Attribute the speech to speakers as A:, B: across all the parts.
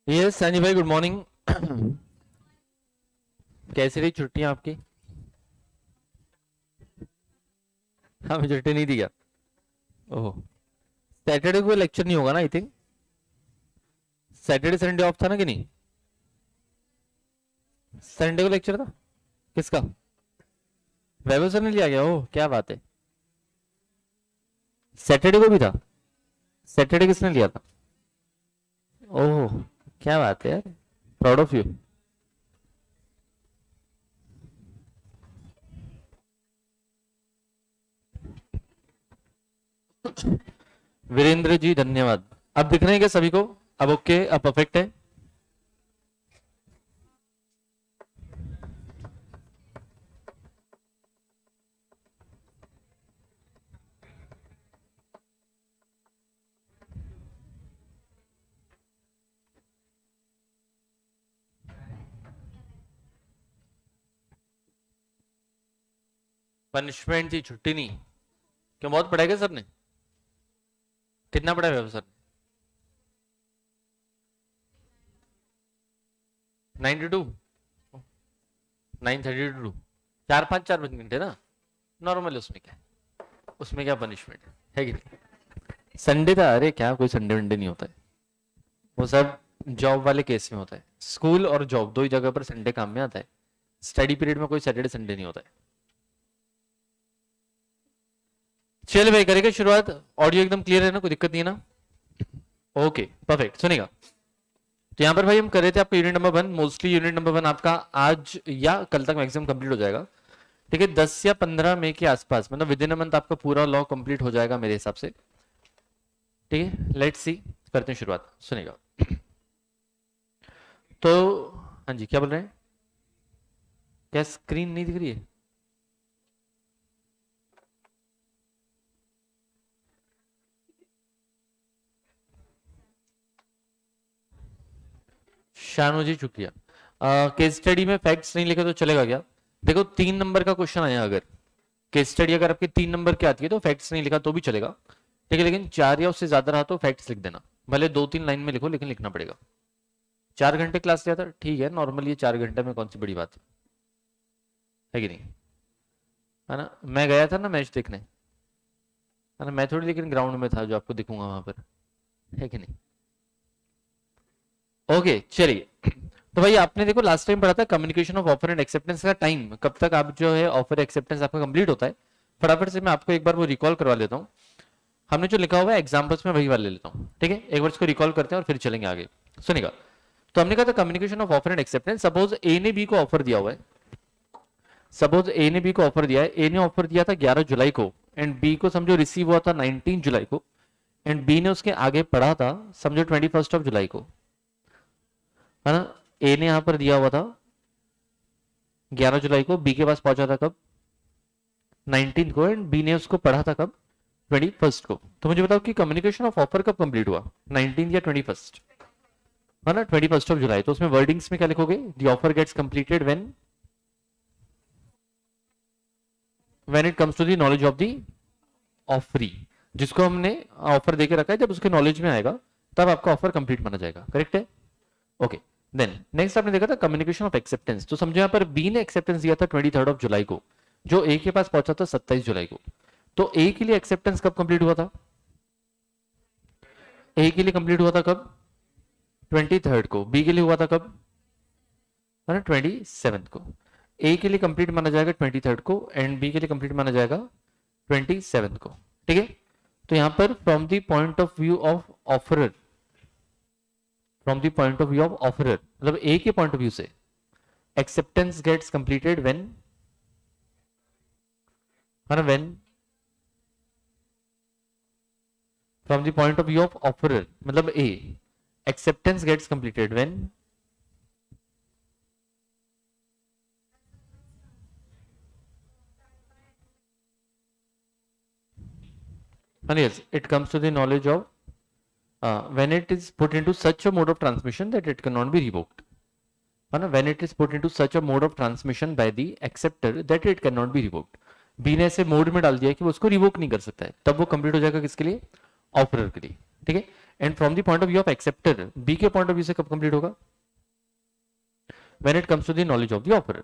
A: Yes Sunny भाई, good morning. कैसी रही छुट्टियां आपकी? हाँ, मुझे छुट्टी नहीं दी क्या? ओह, सैटरडे को लेक्चर नहीं होगा ना? I think Saturday Sunday off था ना कि नहीं? संडे को लेक्चर था। किसका? वैभव सर ने लिया गया? ओह, क्या बात है। सैटरडे को भी था? सैटरडे किसने लिया था? ओह, क्या बात है यार। Proud of you. Virendra ji धन्यवाद। अब दिख रहे हैं क्या सभी को? अब ओके, अब परफेक्ट है। पनिशमेंट थी, छुट्टी नहीं। क्यों, बहुत पढ़ाया क्या सर ने? कितना पढ़ाया वैभव सर? 92? 932? चार पाँच घंटे ना? नॉर्मल। उसमें क्या है? उसमें क्या पनिशमेंट है कि नहीं? संडे था? अरे क्या, कोई संडे वनडे नहीं होता है। वो सब जॉब वाले केस में होता है। स्कूल और जॉब दो ही जगह पर संडे काम में आता है। स्टडी पीरियड में कोई सैटरडे संडे नहीं होता है। चल भाई, करेगा शुरुआत। ऑडियो एकदम क्लियर है ना? कोई दिक्कत नहीं है ना? Okay, perfect. सुनेगा तो यहाँ पर भाई हम कर रहे थे आपका unit number 1। Mostly unit number 1 आपका आज या कल तक मैक्सिमम कंप्लीट हो जाएगा। ठीक है, 10 या 15 मई के आसपास, मतलब विद इन अ मंथ आपका पूरा लॉ कंप्लीट हो जाएगा मेरे हिसाब से। ठीक है, लेट्स सी, करते हैं शुरुआत। सुनेगा तो। हाँ जी, क्या बोल रहे हैं? क्या स्क्रीन नहीं दिख रही है? शानू जी शुक्रिया। केस स्टडी में फैक्ट्स नहीं लिखे तो चलेगा क्या? देखो, 3 नंबर का क्वेश्चन आया, अगर केस स्टडी अगर आपकी 3 नंबर की आती है तो फैक्ट्स नहीं लिखा तो भी चलेगा। ठीक है, लेकिन 4 या उससे ज्यादा रहा तो फैक्ट्स लिख देना। भले 2-3 लाइन में लिखो, लेकिन लिखना पड़ेगा। 4 घंटे क्लास लिया था, ठीक है, नॉर्मली ये 4 घंटे में कौन सी बड़ी बात है कि नहीं? है ना? मैं गया था ना मैच देखने, है ना? मैं थोड़ी लेकिन ग्राउंड में था जो आपको दिखूंगा वहां पर, है कि नहीं? ओके, चलिए। तो भाई आपने देखो लास्ट टाइम पढ़ा था communication of offer and acceptance का टाइम कब तक आप जो है ऑफर एक्सेप्टेंस आपका कंप्लीट होता है। फटाफट से मैं आपको एक बार वो रिकॉल करवा लेता हूँ। हमने जो लिखा हुआ है एग्जाम्पल्स में वही वाला ले लेता हूँ। ठीक है, एक बार इसको रिकॉल करते हैं और फिर चलेंगे आगे। सुनिएगा। तो हमने कहा था communication of offer and acceptance. Suppose A ने बी को ऑफर दिया हुआ है। सपोज ए ने बी को ऑफर दिया है। ए ने ऑफर दिया था 11 जुलाई को, एंड बी को समझो रिसीव हुआ था 19 जुलाई को, एंड बी ने उसके आगे पढ़ा था समझो 21 जुलाई को, है ना? ए ने यहां पर दिया हुआ था 11 जुलाई को, बी के पास पहुंचा था कब? 19 को, एंड बी ने उसको पढ़ा था कब? 21 को। तो मुझे बताओ कि कम्युनिकेशन ऑफ ऑफर कब कंप्लीट हुआ, 19 या 21? है ना, 21 जुलाई। तो उसमें वर्डिंग्स में क्या लिखोगे? The offer gets completed when it comes to the knowledge of the offeree. जिसको हमने ऑफर देके रखा है, जब उसके नॉलेज में आएगा तब आपका ऑफर कंप्लीट माना जाएगा। करेक्ट है? ओके। देन नेक्स्ट आपने देखा था कम्युनिकेशन ऑफ एक्सेप्टेंस। तो समझो यहाँ पर बी ने एक्सेप्टेंस दिया था 23 जुलाई को, जो ए के पास पहुंचा था 27 जुलाई को। तो ए के लिए एक्सेप्टेंस कब कंप्लीट हुआ था? ए के लिए कंप्लीट हुआ था कब? 23 को। बी के लिए हुआ था कब? है ना, 27 को। ए के लिए कंप्लीट माना जाएगा 23 को, एंड बी के लिए कंप्लीट माना जाएगा 27 को। ठीक है, तो यहां पर from the point of view of offeror, from the point of view of offeror मतलब ए के पॉइंट ऑफ व्यू से एक्सेप्टेंस गेट्स कंप्लीटेड व्हेन, है ना, when from the point of view of offeror मतलब ए, acceptance gets completed when, and yes, it comes to the knowledge of when it is put into such a mode of transmission that it cannot be revoked, है ना? when it is put into such a mode of transmission by the acceptor that it cannot be revoked। B ने ऐसे mode में डाल दिया कि वो उसको रिवोक नहीं कर सकता है, तब वो कंप्लीट हो जाएगा किसके लिए? ऑफरर के लिए। ठीक है, and from the point of view of accepter, B के पॉइंट ऑफ व्यू से कब कंप्लीट होगा? When it comes to the knowledge of the offerer.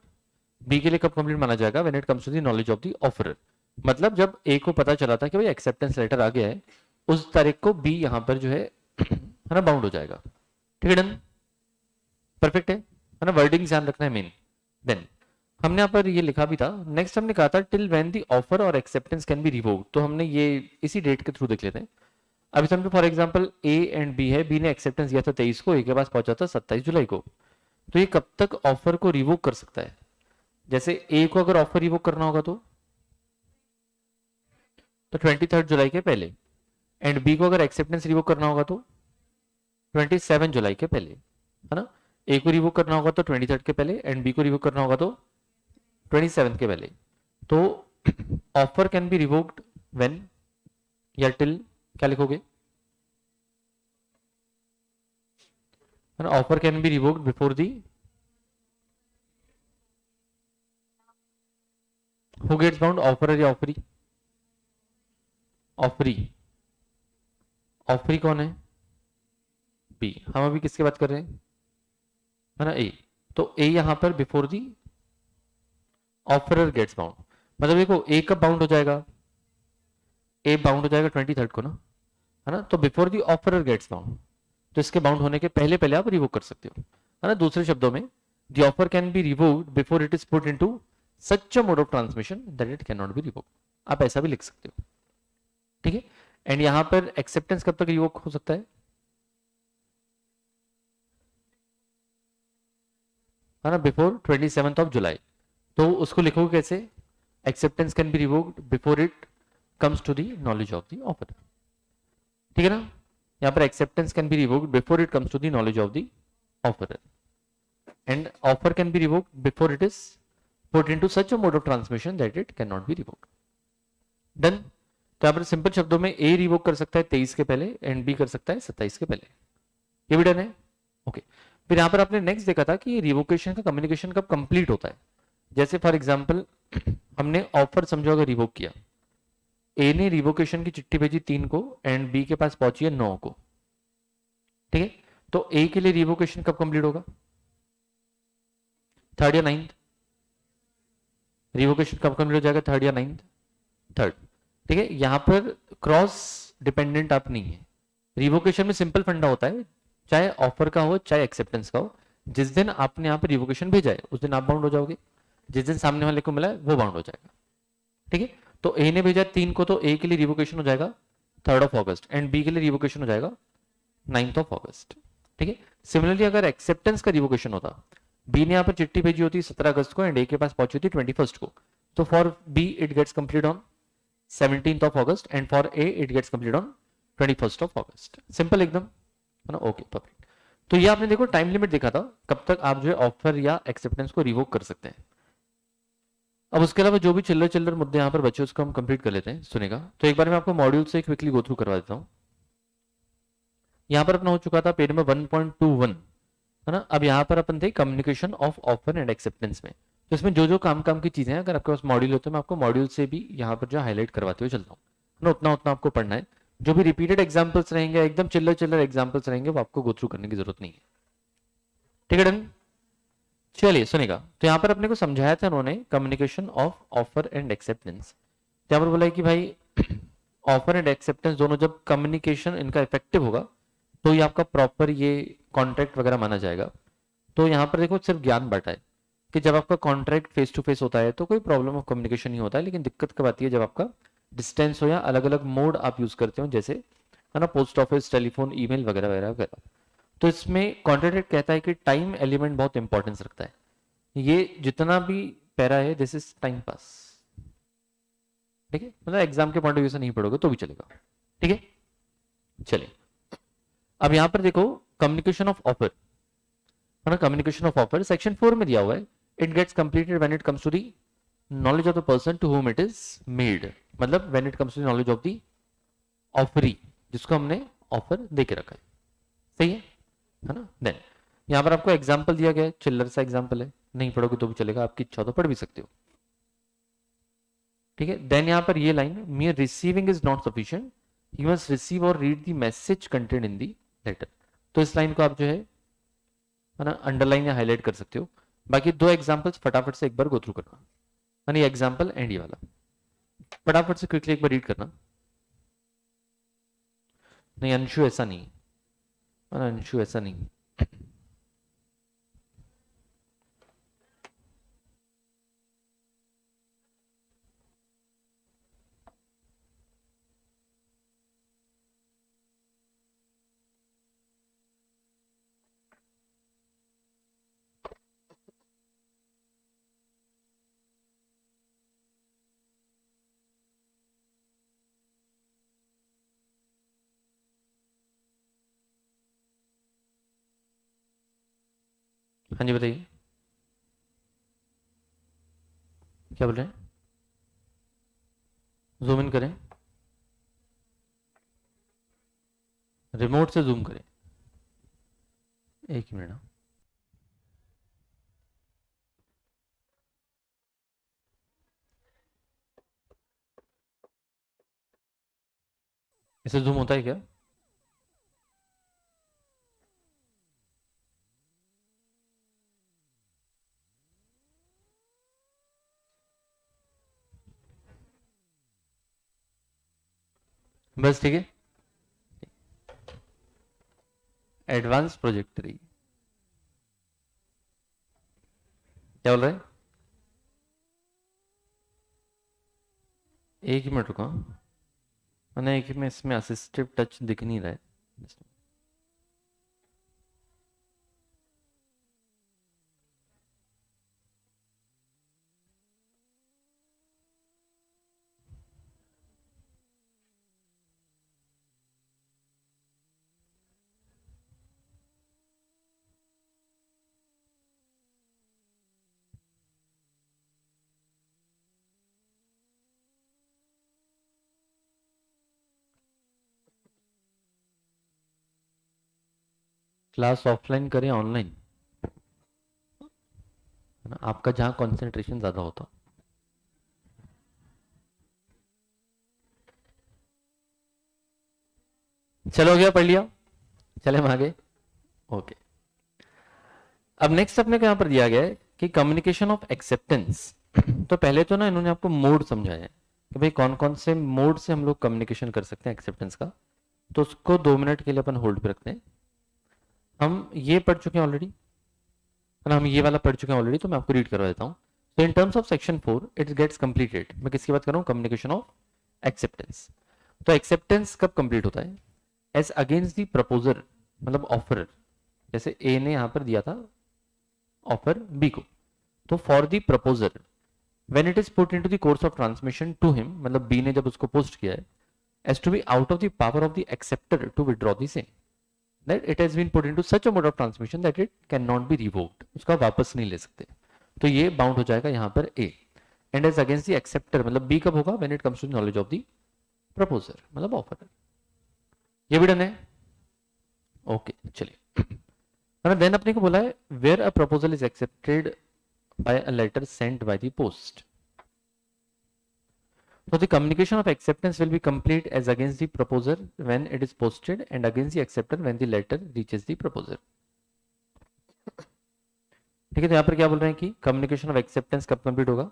A: B के लिए कब कंप्लीट माना जाएगा? When it comes to the knowledge of the offerer. मतलब जब ए को पता चला था कि भाई एक्सेप्टेंस लेटर आ गया है, उस तारीख को बी यहां पर जो है ना बाउंड हो जाएगा। ठीक है, डन, परफेक्ट है ना? वर्डिंग ध्यान रखना है मेन। देन हमने यहाँ पर ये लिखा भी था, नेक्स्ट हमने कहा था टिल व्हेन द ऑफर और एक्सेप्टेंस कैन बी रिवोक्ड, तो हमने ये इसी डेट के थ्रू देख लेते हैं। अभी समझो for example A and B है, बी ने एक्सेप्टेंस दिया था 23 को, ए के पास पहुंचा था 27 जुलाई को, तो ये कब तक ऑफर को रिवोक कर सकता है? जैसे ए को अगर ऑफर रिवोक करना होगा तो 23 जुलाई के पहले, एंड बी को अगर एक्सेप्टेंस रिवोक करना होगा तो 27 जुलाई के पहले, है ना? ए को रिवोक करना होगा तो 23 के पहले, एंड बी को रिवोक करना होगा तो 27 के पहले। तो offer can be revoked when या टिल, क्या लिखोगे? है ना? Offer can be revoked before the, who gets bound, offer या ऑफरी? ऑफरी। ऑफरी कौन है? बी। हम अभी किसकी बात कर रहे हैं? है ना, ए। तो ए यहां पर before the offerer gets bound, मतलब देखो ए कब बाउंड हो जाएगा? ए बाउंड हो जाएगा 23 को ना, है ना? तो before the offerer gets bound, तो इसके बाउंड होने के पहले पहले आप रिवोक कर सकते हो, है ना? दूसरे शब्दों में the offer can be revoked before it is put into such a mode of transmission that it can not be revoked. आप ऐसा भी लिख सकते हो, ठीक है? एंड यहां पर एक्सेप्टेंस कब तक रिवोक हो सकता है ना? बिफोर 27 जुलाई। तो उसको लिखोगे कैसे? Acceptance can be revoked before it comes to the knowledge of the offer. ठीक है ना? यहां पर acceptance can be revoked before it comes to the knowledge of the offer, and offer can be revoked before it is put into such a mode of transmission that it can not be revoked. Done. तो यहां पर simple शब्दों में ए revoke कर सकता है 23 के पहले, एंड बी कर सकता है 27 के पहले। ये भी डन है, ओके। फिर यहां पर आपने नेक्स्ट देखा था कि रिवोकेशन का कम्युनिकेशन कब कंप्लीट होता है। जैसे फॉर एग्जांपल हमने ऑफर समझो अगर रिवोक किया, ए ने रिवोकेशन की चिट्ठी भेजी 3 को, एंड बी के पास पहुंची है 9 को, ठीक है? तो ए के लिए रिवोकेशन कब कंप्लीट होगा? 3rd या 9th? रिवोकेशन कब कंप्लीट हो जाएगा? 3rd या 9th? 3rd। ठीक है? यहां पर क्रॉस डिपेंडेंट आप नहीं है। रिवोकेशन में सिंपल फंडा होता है, चाहे ऑफर का हो चाहे एक्सेप्टेंस का हो, जिस दिन आपने यहाँ पे रिवोकेशन भेजा है उस दिन आप बाउंड हो जाओगे, जिस दिन सामने वाले को मिला है वो बाउंड हो जाएगा। ठीक है? तो ए ने भेजा 3 को, तो ए के लिए रिवोकेशन हो जाएगा 3rd अगस्त, एंड बी के लिए रिवोकेशन हो जाएगा 9th अगस्त। ठीक है? सिमिलरली अगर एक्सेप्टेंस का रिवोकेशन होता, बी ने यहाँ पर चिट्ठी भेजी होती 17 अगस्त को, एंड ए के पास पहुंची होती 21 को, तो for B it gets complete on 17th अगस्त, and for A it gets complete on 21st अगस्त। सिंपल एकदम, है ना? Okay, perfect. तो ये आपने देखो टाइम लिमिट देखा था कब तक आप जो है ऑफर या एक्सेप्टेंस को रिवोक कर सकते हैं। अब उसके अलावा जो भी चिल्लर चिल्लर मुद्दे यहाँ पर बचे उसको हम कंप्लीट कर लेते हैं, सुनेगा। तो एक बार मैं आपको मॉड्यूल से क्विकली गो थ्रू करवा देता हूँ। यहाँ पर अपना हो चुका था पेज नंबर 1.21, है ना? अब यहाँ पर अपन थे communication of offer and acceptance में। तो इसमें जो जो काम काम की चीजें हैं, अगर आपके पास मॉड्यूल होते हैं मैं आपको मॉड्यूल से भी यहाँ पर जो हाईलाइट करवाते हुए चलता हूँ, ना उतना उतना आपको पढ़ना है। जो भी रिपीटेड एग्जाम्पल्स रहेंगे, एकदम चिल्लर चिल्लर एग्जाम्पल्स रहेंगे, वो आपको गो थ्रू करने की जरूरत नहीं है। ठीक है, डन? चलिए सुनेगा। तो यहाँ पर अपने को समझाया था उन्होंने communication of offer and acceptance. यहाँ पर बोला है कि भाई ऑफर एंड एक्सेप्टेंस दोनों जब कम्युनिकेशन इनका इफेक्टिव होगा तो ये आपका प्रॉपर ये कॉन्ट्रैक्ट वगैरह माना जाएगा। तो यहाँ पर देखो सिर्फ ज्ञान बांटा है कि जब आपका कॉन्ट्रैक्ट फेस टू फेस होता है तो कोई प्रॉब्लम ऑफ कम्युनिकेशन नहीं होता है, लेकिन दिक्कत कब आती है जब आपका डिस्टेंस हो या अलग अलग मोड आप यूज करते हो, जैसे है ना पोस्ट ऑफिस, टेलीफोन, ईमेल वगैरह वगैरह वगैरह। तो इसमें कॉन्ट्रैक्ट कहता है कि टाइम एलिमेंट बहुत इंपॉर्टेंस रखता है। ये जितना भी पैरा है दिस इज टाइम पास। ठीक है? मतलब एग्जाम के पॉइंट ऑफ व्यू से नहीं पढ़ोगे तो भी चलेगा। ठीक है? चलिए अब यहां पर देखो कम्युनिकेशन ऑफ ऑफर, है ना? कम्युनिकेशन ऑफ ऑफर सेक्शन 4 में दिया हुआ है, it gets completed when it comes to the knowledge of the person to whom it is made. मतलब when it comes to the knowledge of the offeree, जिसको हमने offer दे के रखा है। सही है ना? देन यहां पर आपको एग्जांपल दिया गया है, चिल्लर सा एग्जांपल है, नहीं पढ़ोगे तो भी चलेगा, आपकी इच्छा तो पढ़ भी सकते हो। ठीक है? देन यहां पर ये line, mere receiving is not sufficient, he must receive और read the message content in the letter. तो इस लाइन को आप जो है ना अंडरलाइन या हाईलाइट कर सकते हो। बाकी दो एग्जांपल्स फटाफट से एक बार गो थ्रू करना, यानी एग्जांपल एंड ये वाला फटाफट से क्विकली एक बार रीड करना। नहीं अंशु ऐसा नहीं, अंशु ऐसा नहीं। हाँ जी बताइए क्या बोल रहे हैं, जूम इन करें, रिमोट से जूम करें, एक मिनट। इसे जूम होता है क्या? बस ठीक है। एडवांस प्रोजेक्टरी क्या बोल रहे हैं? एक ही मिनट रुको, मैंने एक में इसमें असिस्टिव टच दिख नहीं रहा है। क्लास ऑफलाइन करें ऑनलाइन, है ना, आपका जहां कंसंट्रेशन ज्यादा होता। चलो हो गया, पढ़ लिया, चले हम आगे। ओके, अब नेक्स्ट अपने को यहां पर दिया गया है कि कम्युनिकेशन ऑफ एक्सेप्टेंस। तो पहले तो ना इन्होंने आपको मोड समझाया है कि भाई कौन कौन से मोड से हम लोग कम्युनिकेशन कर सकते हैं एक्सेप्टेंस का। तो उसको 2 मिनट के लिए अपन होल्ड पे रखते हैं। हम ये पढ़ चुके हैं ऑलरेडी, है ना, हम ये वाला पढ़ चुके हैं ऑलरेडी, तो मैं आपको रीड करवा देता हूँ। तो in terms of section 4 it gets completed. मैं किसकी बात कर रहा हूँ? Communication of acceptance. तो एक्सेप्टेंस कब कंप्लीट होता है? एज अगेंस्ट दी प्रपोजर, मतलब ऑफर। जैसे ए ने यहां पर दिया था ऑफर बी को, तो for the proposer when it is put into the course of transmission to him, मतलब बी ने जब उसको पोस्ट किया है, as to be out of the power of the accepter to withdraw the same, that it has been put into such a mode of transmission that it cannot be revoked, उसका वापस नहीं ले सकते। तो ये bound हो जाएगा यहाँ पर A। And as against the accepter, मतलब B कब होगा? When it comes to knowledge of the proposer, मतलब ऑफर। ये भी डन है। ओके चलिए, देन अपने को बोला है where a proposal is accepted by a letter sent by the post. So the communication of acceptance will be complete as against the proposer when it is posted and against the acceptor when the letter reaches the proposer. ठीक है, तो यहाँ पर क्या बोल रहे हैं कि communication of acceptance कब complete होगा?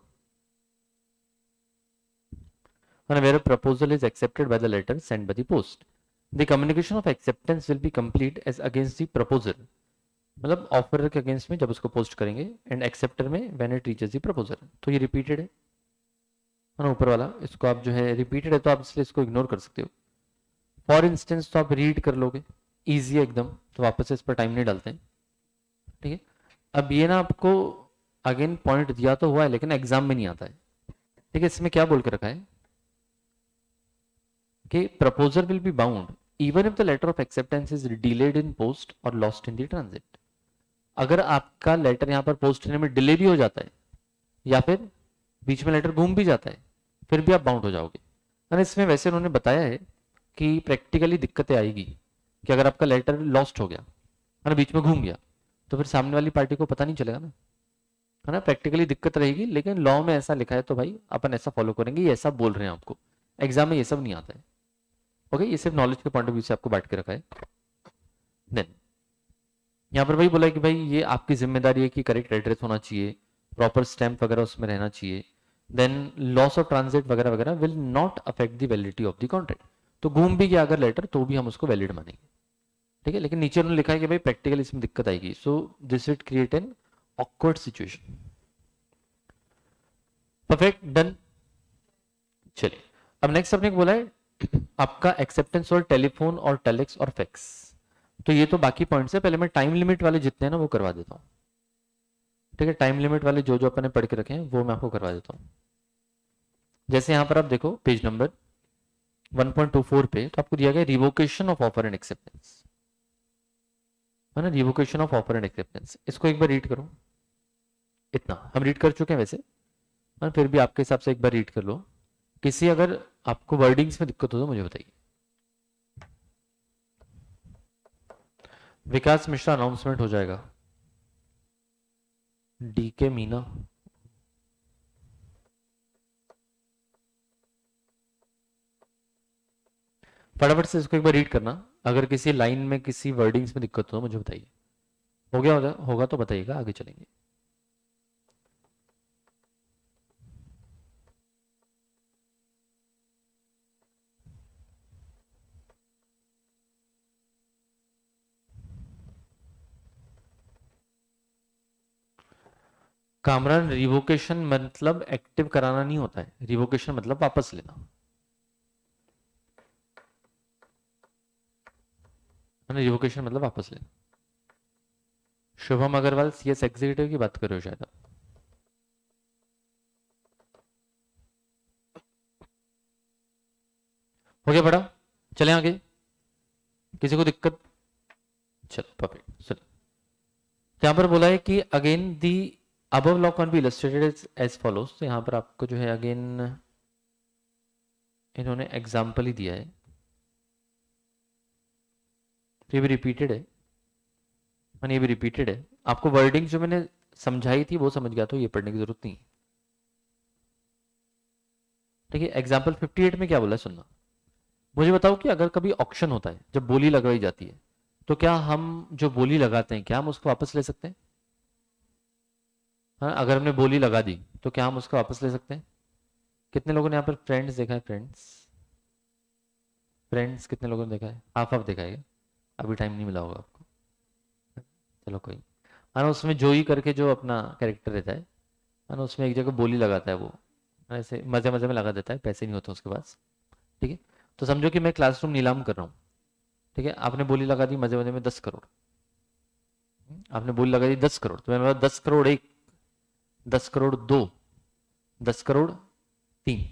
A: Where a proposal is accepted by the letter sent by the post. The communication of acceptance will be complete as against the proposer, मतलब ऑफर के अगेंस्ट में जब उसको पोस्ट करेंगे, एंड एक्सेप्टर में when it reaches the proposer. तो ये repeated है ना ऊपर वाला, इसको आप जो है रिपीटेड है तो आप इसलिए इसको इग्नोर कर सकते हो। फॉर इंस्टेंस तो आप रीड कर लोगे, इजी है एकदम, तो वापस से इस पर टाइम नहीं डालते हैं। ठीक है, अब ये ना आपको अगेन पॉइंट दिया तो हुआ है लेकिन एग्जाम में नहीं आता है। ठीक है, इसमें क्या बोल के रखा है कि proposer will be bound even if the letter of acceptance is delayed in post और लॉस्ट इन द ट्रांजिट। अगर आपका लेटर यहाँ पर पोस्ट होने में डिले भी हो जाता है या फिर बीच में लेटर घूम भी जाता है, फिर भी आप बाउंड हो जाओगे। और इसमें वैसे उन्होंने बताया है कि प्रैक्टिकली दिक्कतें आएगी कि अगर आपका लेटर लॉस्ट हो गया, है ना, बीच में घूम गया, तो फिर सामने वाली पार्टी को पता नहीं चलेगा ना, है ना, प्रैक्टिकली दिक्कत रहेगी। लेकिन लॉ में ऐसा लिखा है तो भाई अपन ऐसा फॉलो करेंगे, ये ऐसा बोल रहे हैं आपको, एग्जाम में ये सब नहीं आता है। ओके, ये सिर्फ नॉलेज के पॉइंट ऑफ व्यू से आपको बांट के रखा है। देन यहाँ पर वही बोला है कि भाई ये आपकी जिम्मेदारी है कि करेक्ट एड्रेस होना चाहिए, प्रॉपर स्टैम्प वगैरह उसमें रहना चाहिए। देन लॉस ऑफ ट्रांजिट वगैरह वगैरह will not affect the validity of the contract. तो घूम भी गया अगर लेटर तो भी हम उसको वैलिड मानेंगे, ठीक है। लेकिन नीचे उन्होंने लिखा है कि भाई प्रैक्टिकल इसमें दिक्कत आएगी, so this will create an awkward situation. Perfect, done. चलिए अब नेक्स्ट अपने को बोला है आपका एक्सेप्टेंस और टेलीफोन और टेलेक्स और फैक्स। तो ये तो बाकी पॉइंट्स है, पहले मैं टाइम लिमिट वाले जितने हैं ना वो करवा देता हूँ, ठीक है। टाइम लिमिट वाले जो जो अपन ने पढ़ के रखे हैं वो मैं आपको करवा देता हूँ। जैसे यहाँ पर आप देखो पेज नंबर 1.24 पे तो आपको दिया गया revocation of offer and acceptance, है ना, revocation of offer and acceptance. इसको एक बार रीड करो। इतना हम रीड कर चुके हैं वैसे, पर फिर भी आपके हिसाब से एक बार रीड कर लो। किसी अगर आपको वर्डिंग्स में दिक्कत हो तो मुझे बताइए। विकास मिश्रा अनाउंसमेंट हो जाएगा। डी के मीना, फटाफट से इसको एक बार रीड करना। अगर किसी लाइन में किसी वर्डिंग्स में दिक्कत हो तो मुझे बताइए। हो गया होगा तो बताइएगा, आगे चलेंगे। कामरान, रिवोकेशन मतलब एक्टिव कराना नहीं होता है, रिवोकेशन मतलब वापस लेना, है ना। रिवोकेशन मतलब वापस लेना। शुभम अग्रवाल सीएस एग्जीक्यूटिव की बात कर रहे हो शायद आप। हो गया बड़ा, चले आगे। किसी को दिक्कत? चलो परफेक्ट। चलो यहाँ पर बोला है कि again the above law can be illustrated as follows. तो यहाँ पर आपको जो है अगेन इन्होंने एग्जाम्पल ही दिया है, तो ये भी रिपीटेड है, मैंने ये भी रिपीटेड है। आपको वर्डिंग जो मैंने समझाई थी वो समझ गया तो ये पढ़ने की जरूरत नहीं। ठीक है, एग्जाम्पल 58 में क्या बोला है सुनना। मुझे बताओ कि अगर कभी ऑक्शन होता है, जब बोली लगाई जाती है, तो क्या हम जो बोली लगाते हैं क्या हम उसको वापस ले सकते हैं? हाँ, अगर हमने बोली लगा दी तो क्या हम उसको वापस ले सकते हैं? कितने लोगों ने यहाँ पर फ्रेंड्स देखा है? फ्रेंड्स, फ्रेंड्स कितने लोगों ने देखा है? हाफ हाफ देखा है क्या? अभी टाइम नहीं मिला होगा आपको, चलो कोई। हाँ ना, उसमें जोई करके जो अपना कैरेक्टर रहता है ना, उसमें एक जगह बोली लगाता है वो, ऐसे मजे मजे में लगा देता है, पैसे नहीं होते उसके पास, ठीक है। तो समझो कि मैं क्लासरूम नीलाम कर रहा हूँ, ठीक है। आपने बोली लगा दी मजे मजे में 10 करोड़, आपने बोली लगा दी 10 करोड़, तो मेरे पास 10 करोड़ 1, 10 करोड़ 2, 10 करोड़ 3।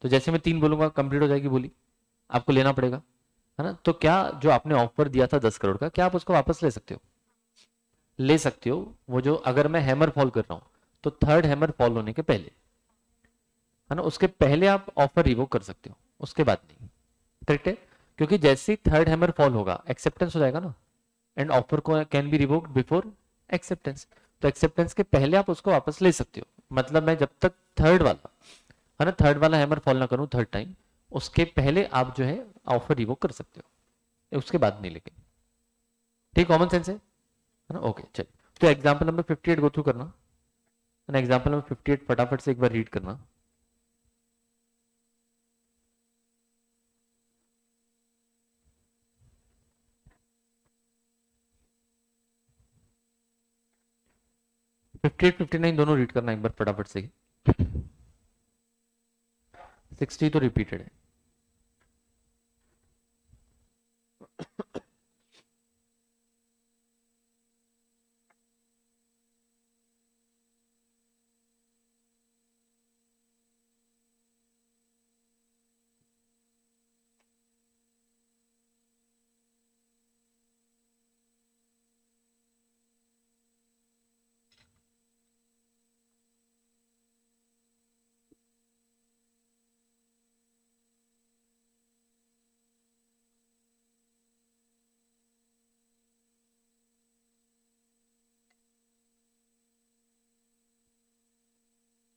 A: तो जैसे मैं 3 बोलूंगा कंप्लीट हो जाएगी बोली, आपको लेना पड़ेगा, है ना। तो क्या जो आपने ऑफर दिया था 10 करोड़ का, क्या आप उसको वापस ले सकते हो? ले सकते हो। वो जो अगर मैं हैमर फॉल कर रहा हूं तो थर्ड हैमर फॉल होने के पहले, है ना, उसके पहले आप ऑफर रिवोक कर सकते हो, उसके बाद नहीं। करेक्ट है, क्योंकि जैसे ही थर्ड हैमर फॉल होगा एक्सेप्टेंस हो जाएगा ना, एंड ऑफर को can be revoked before acceptance. तो एक्सेप्टेंस के पहले आप उसको वापस ले सकते हो। मतलब मैं जब तक थर्ड वाला, है ना, थर्ड वाला हैमर फॉल ना करूं थर्ड टाइम, उसके पहले आप जो है ऑफर रिवोक कर सकते हो, उसके बाद नहीं। लेकिन ठीक, कॉमन सेंस है ना। ओके चलिए, तो एग्जांपल नंबर 58 गो थ्रू करना, एग्जाम्पल नंबर 58 फटाफट से एक बार रीड करना। फिफ्टी एट 59 दोनों रीड करना एक बार फटाफट से। 60 तो रिपीटेड है।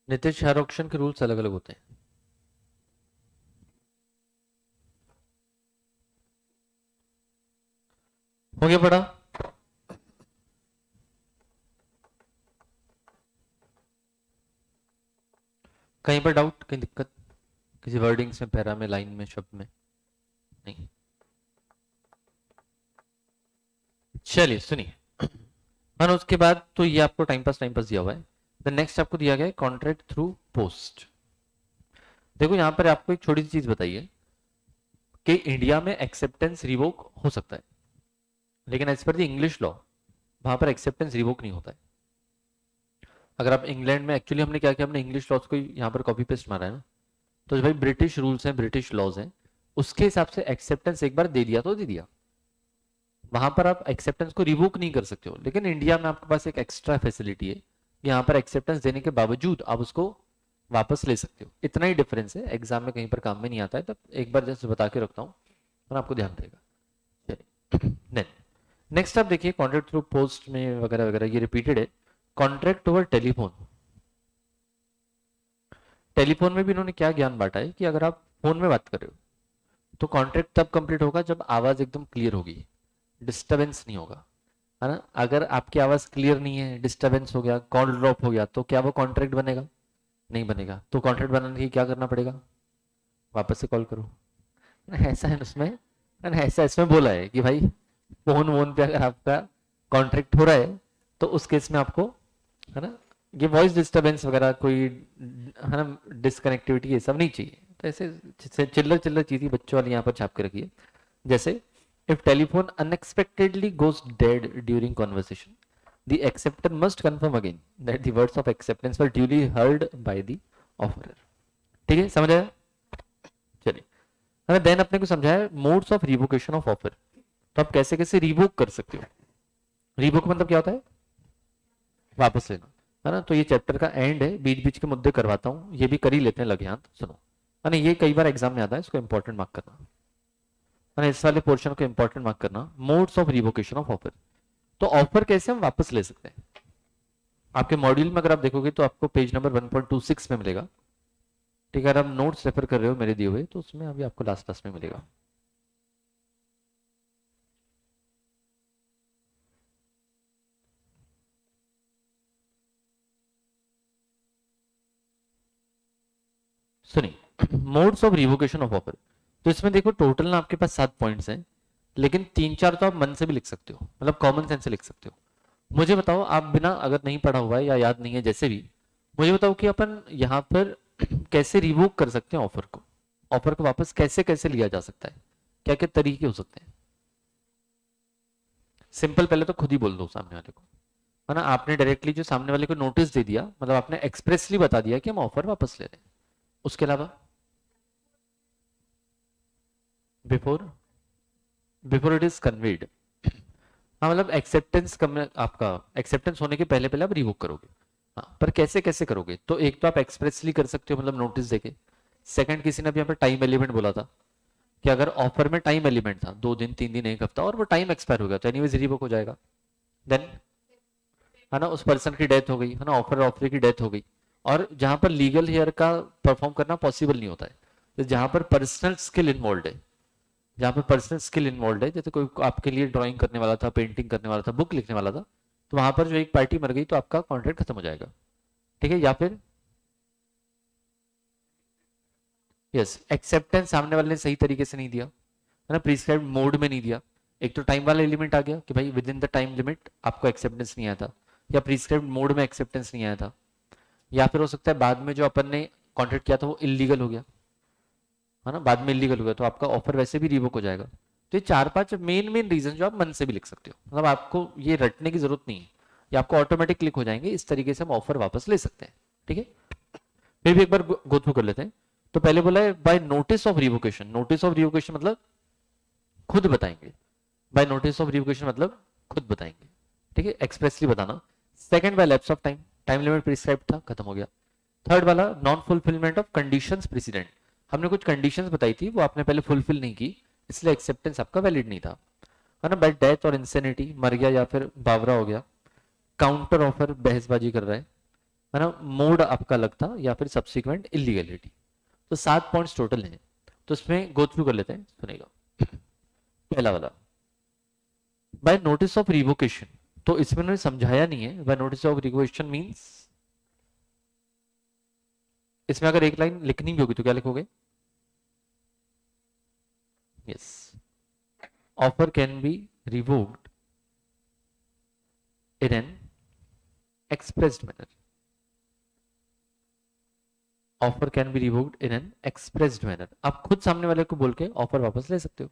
A: नितिश, हर ऑप्शन के रूल्स अलग अलग होते हैं। हो गया पढ़ा? कहीं पर डाउट, कहीं दिक्कत किसी वर्डिंग्स में, पैरा में, लाइन में, शब्द में? नहीं। चलिए सुनिए, और उसके बाद तो ये आपको टाइम पास दिया हुआ है। द नेक्स्ट आपको दिया गया है कॉन्ट्रैक्ट थ्रू पोस्ट। देखो यहां पर आपको एक छोटी सी चीज बताइए कि इंडिया में एक्सेप्टेंस रिवोक हो सकता है, लेकिन as per the English law वहां पर एक्सेप्टेंस रिवोक नहीं होता है। अगर आप इंग्लैंड में, एक्चुअली हमने क्या किया, हमने इंग्लिश लॉज को यहाँ पर कॉपी पेस्ट मारा है ना, तो जो भाई ब्रिटिश रूल्स हैं, ब्रिटिश लॉज हैं, उसके हिसाब से एक्सेप्टेंस एक बार दे दिया तो दे दिया, वहां पर आप एक्सेप्टेंस को रिवोक नहीं कर सकते हो। लेकिन इंडिया में आपके पास एक एक्स्ट्रा फैसिलिटी है, यहाँ पर एक्सेप्टेंस देने के बावजूद आप उसको वापस ले सकते हो। इतना ही डिफरेंस है, एग्जाम में कहीं पर काम में नहीं आता है, तब एक बार जैसे बता के रखता हूँ और आपको ध्यान रहेगा। चलिए नेक्स्ट आप देखिए, कॉन्ट्रैक्ट थ्रू पोस्ट में वगैरह वगैरह ये रिपीटेड है। कॉन्ट्रैक्ट ओवर टेलीफोन, टेलीफोन में भी इन्होंने क्या ज्ञान बांटा है कि अगर आप फोन में बात कर रहे हो तो कॉन्ट्रैक्ट तब कंप्लीट होगा जब आवाज एकदम क्लियर होगी, डिस्टरबेंस नहीं होगा, है ना। अगर आपकी आवाज क्लियर नहीं है, डिस्टरबेंस हो गया, कॉल ड्रॉप हो गया, तो क्या वो कॉन्ट्रैक्ट बनेगा? नहीं बनेगा। तो कॉन्ट्रैक्ट बनाने के लिए क्या करना पड़ेगा? वापस से कॉल करो। ऐसा है उसमें, ऐसा इसमें बोला है कि भाई फोन वोन पे अगर आपका कॉन्ट्रैक्ट हो रहा है तो उस केस में आपको, है ना, ये वॉइस डिस्टरबेंस वगैरह कोई, है ना, डिसकनेक्टिविटी ये सब नहीं चाहिए। तो ऐसे चिल्लर चिल्लर चीज ही बच्चों वाली यहाँ पर छाप के रखिए। जैसे if telephone unexpectedly goes dead during conversation, the acceptor must confirm again that the words of acceptance were duly heard by the offerer। ठीक है, समझ आया? चलिए, हमें देन अपने को समझाया modes of revocation of offer. तो आप कैसे कैसे रिवोक कर सकते हो। रिवोक मतलब क्या होता है? वापस लेना, है ना। तो ये चैप्टर का एंड है, बीच बीच के मुद्दे करवाता हूँ, ये भी कर ही लेते हैं लग्यांत। सुनो, है ना, ये कई बार एग्जाम में आता है, इसको इंपॉर्टेंट मार्क करना, है ना, इस वाले पोर्शन को इंपॉर्टेंट मार्क करना। Modes of revocation of offer, तो ऑफर कैसे हम वापस ले सकते हैं। आपके मॉड्यूल में अगर आप देखोगे तो आपको पेज नंबर 1.26 में मिलेगा। ठीक है, अगर आप नोट्स रेफर कर रहे हो मेरे दिए हुए तो उसमें अभी आपको लास्ट क्लास में मिलेगा। सुनिए, modes of revocation of offer, तो इसमें देखो टोटल ना आपके पास 7 पॉइंट्स हैं, लेकिन 3-4 तो आप मन से भी लिख सकते हो, मतलब कॉमन सेंस से लिख सकते हो। मुझे बताओ, आप बिना, अगर नहीं पढ़ा हुआ है या याद नहीं है, जैसे भी, मुझे बताओ कि अपन यहाँ पर कैसे रिवोक कर सकते हैं ऑफर को। ऑफर को वापस कैसे कैसे लिया जा सकता है, क्या क्या तरीके हो सकते हैं। सिंपल, पहले तो खुद ही बोल दो सामने वाले को, है ना। आपने डायरेक्टली जो सामने वाले को नोटिस दे दिया, मतलब आपने एक्सप्रेसली बता दिया कि हम ऑफर वापस ले रहे हैं। उसके अलावा before, before it is conveyed, हाँ, मतलब एक्सेप्टेंस आपका एक्सेप्टेंस होने के पहले पहले आप रिवोक करोगे। हाँ, पर कैसे कैसे करोगे? तो एक तो आप एक्सप्रेसली कर सकते हो, मतलब नोटिस देके। सेकंड, किसी ने भी यहाँ पर टाइम एलिमेंट बोला था कि अगर ऑफर में टाइम एलिमेंट था 2 दिन, 3 दिन, 1 हफ्ता, और वो टाइम एक्सपायर हो गया तो एनीवेज रिवोक हो जाएगा। देन, है ना, उस पर्सन की डेथ हो गई, है ना, ऑफर की डेथ हो गई, और जहां पर लीगल हेयर का परफॉर्म करना पॉसिबल नहीं होता है, तो जहां पर पर्सनल स्किल इन्वॉल्व है, जहां पर पर्सनल स्किल इन्वॉल्व है, जैसे कोई आपके लिए ड्राइंग करने वाला था, पेंटिंग करने वाला था, बुक लिखने वाला था, तो वहां पर जो एक पार्टी मर गई तो आपका कॉन्ट्रैक्ट खत्म हो जाएगा। ठीक है, या फिर यस, एक्सेप्टेंस सामने वाले ने सही तरीके से नहीं दिया, है ना, प्रिस्क्राइब्ड मोड में नहीं दिया। एक तो टाइम वाला एलिमेंट आ गया कि भाई with in the time limit आपको एक्सेप्टेंस नहीं आया था, या प्रिस्क्राइब्ड मोड में एक्सेप्टेंस नहीं आया था, या फिर हो सकता है बाद में जो अपन ने कॉन्ट्रैक्ट किया था वो इलीगल हो गया, है ना, बाद में इलीगल हो गया, तो आपका ऑफर वैसे भी रिवोक हो जाएगा। तो ये 4-5 मेन मेन रीजन जो आप मन से भी लिख सकते हो, मतलब आपको ये रटने की जरूरत नहीं है, ये आपको ऑटोमेटिक क्लिक हो जाएंगे। इस तरीके से हम ऑफर वापस ले सकते हैं। ठीक है, फिर भी एक बार गो थ्रू कर लेते हैं। तो पहले बोला है by notice of revocation. Notice of revocation मतलब खुद बताएंगे, बाय नोटिस ऑफ रिवोकेशन मतलब खुद बताएंगे। ठीक है, एक्सप्रेसली बताना। Second, by lapse of time, time limit prescribe था, खत्म हो गया। थर्ड वाला, non fulfilment of conditions precedent, हमने कुछ कंडीशंस बताई थी, वो आपने पहले फुलफिल नहीं की, इसलिए एक्सेप्टेंस आपका वैलिड नहीं था, है ना। बाय डेथ और इंसेनिटी, मर गया या फिर बावरा हो गया। काउंटर ऑफर, बहसबाजी कर रहा है ना। मोड आपका अलग था, या फिर सब्सिक्वेंट इलीगलिटी। तो 7 पॉइंट्स टोटल हैं, तो इसमें गो थ्रू कर लेते हैं, सुनेगा। पहला वाला, बाय नोटिस ऑफ रिवोकेशन, तो इसमें उन्होंने समझाया नहीं है। By notice of revocation means इसमें अगर एक लाइन लिखनी भी होगी तो क्या लिखोगे? Yes, offer can be revoked in an expressed manner. Offer can be revoked in an expressed manner. आप खुद सामने वाले को बोल के ऑफर वापस ले सकते हो,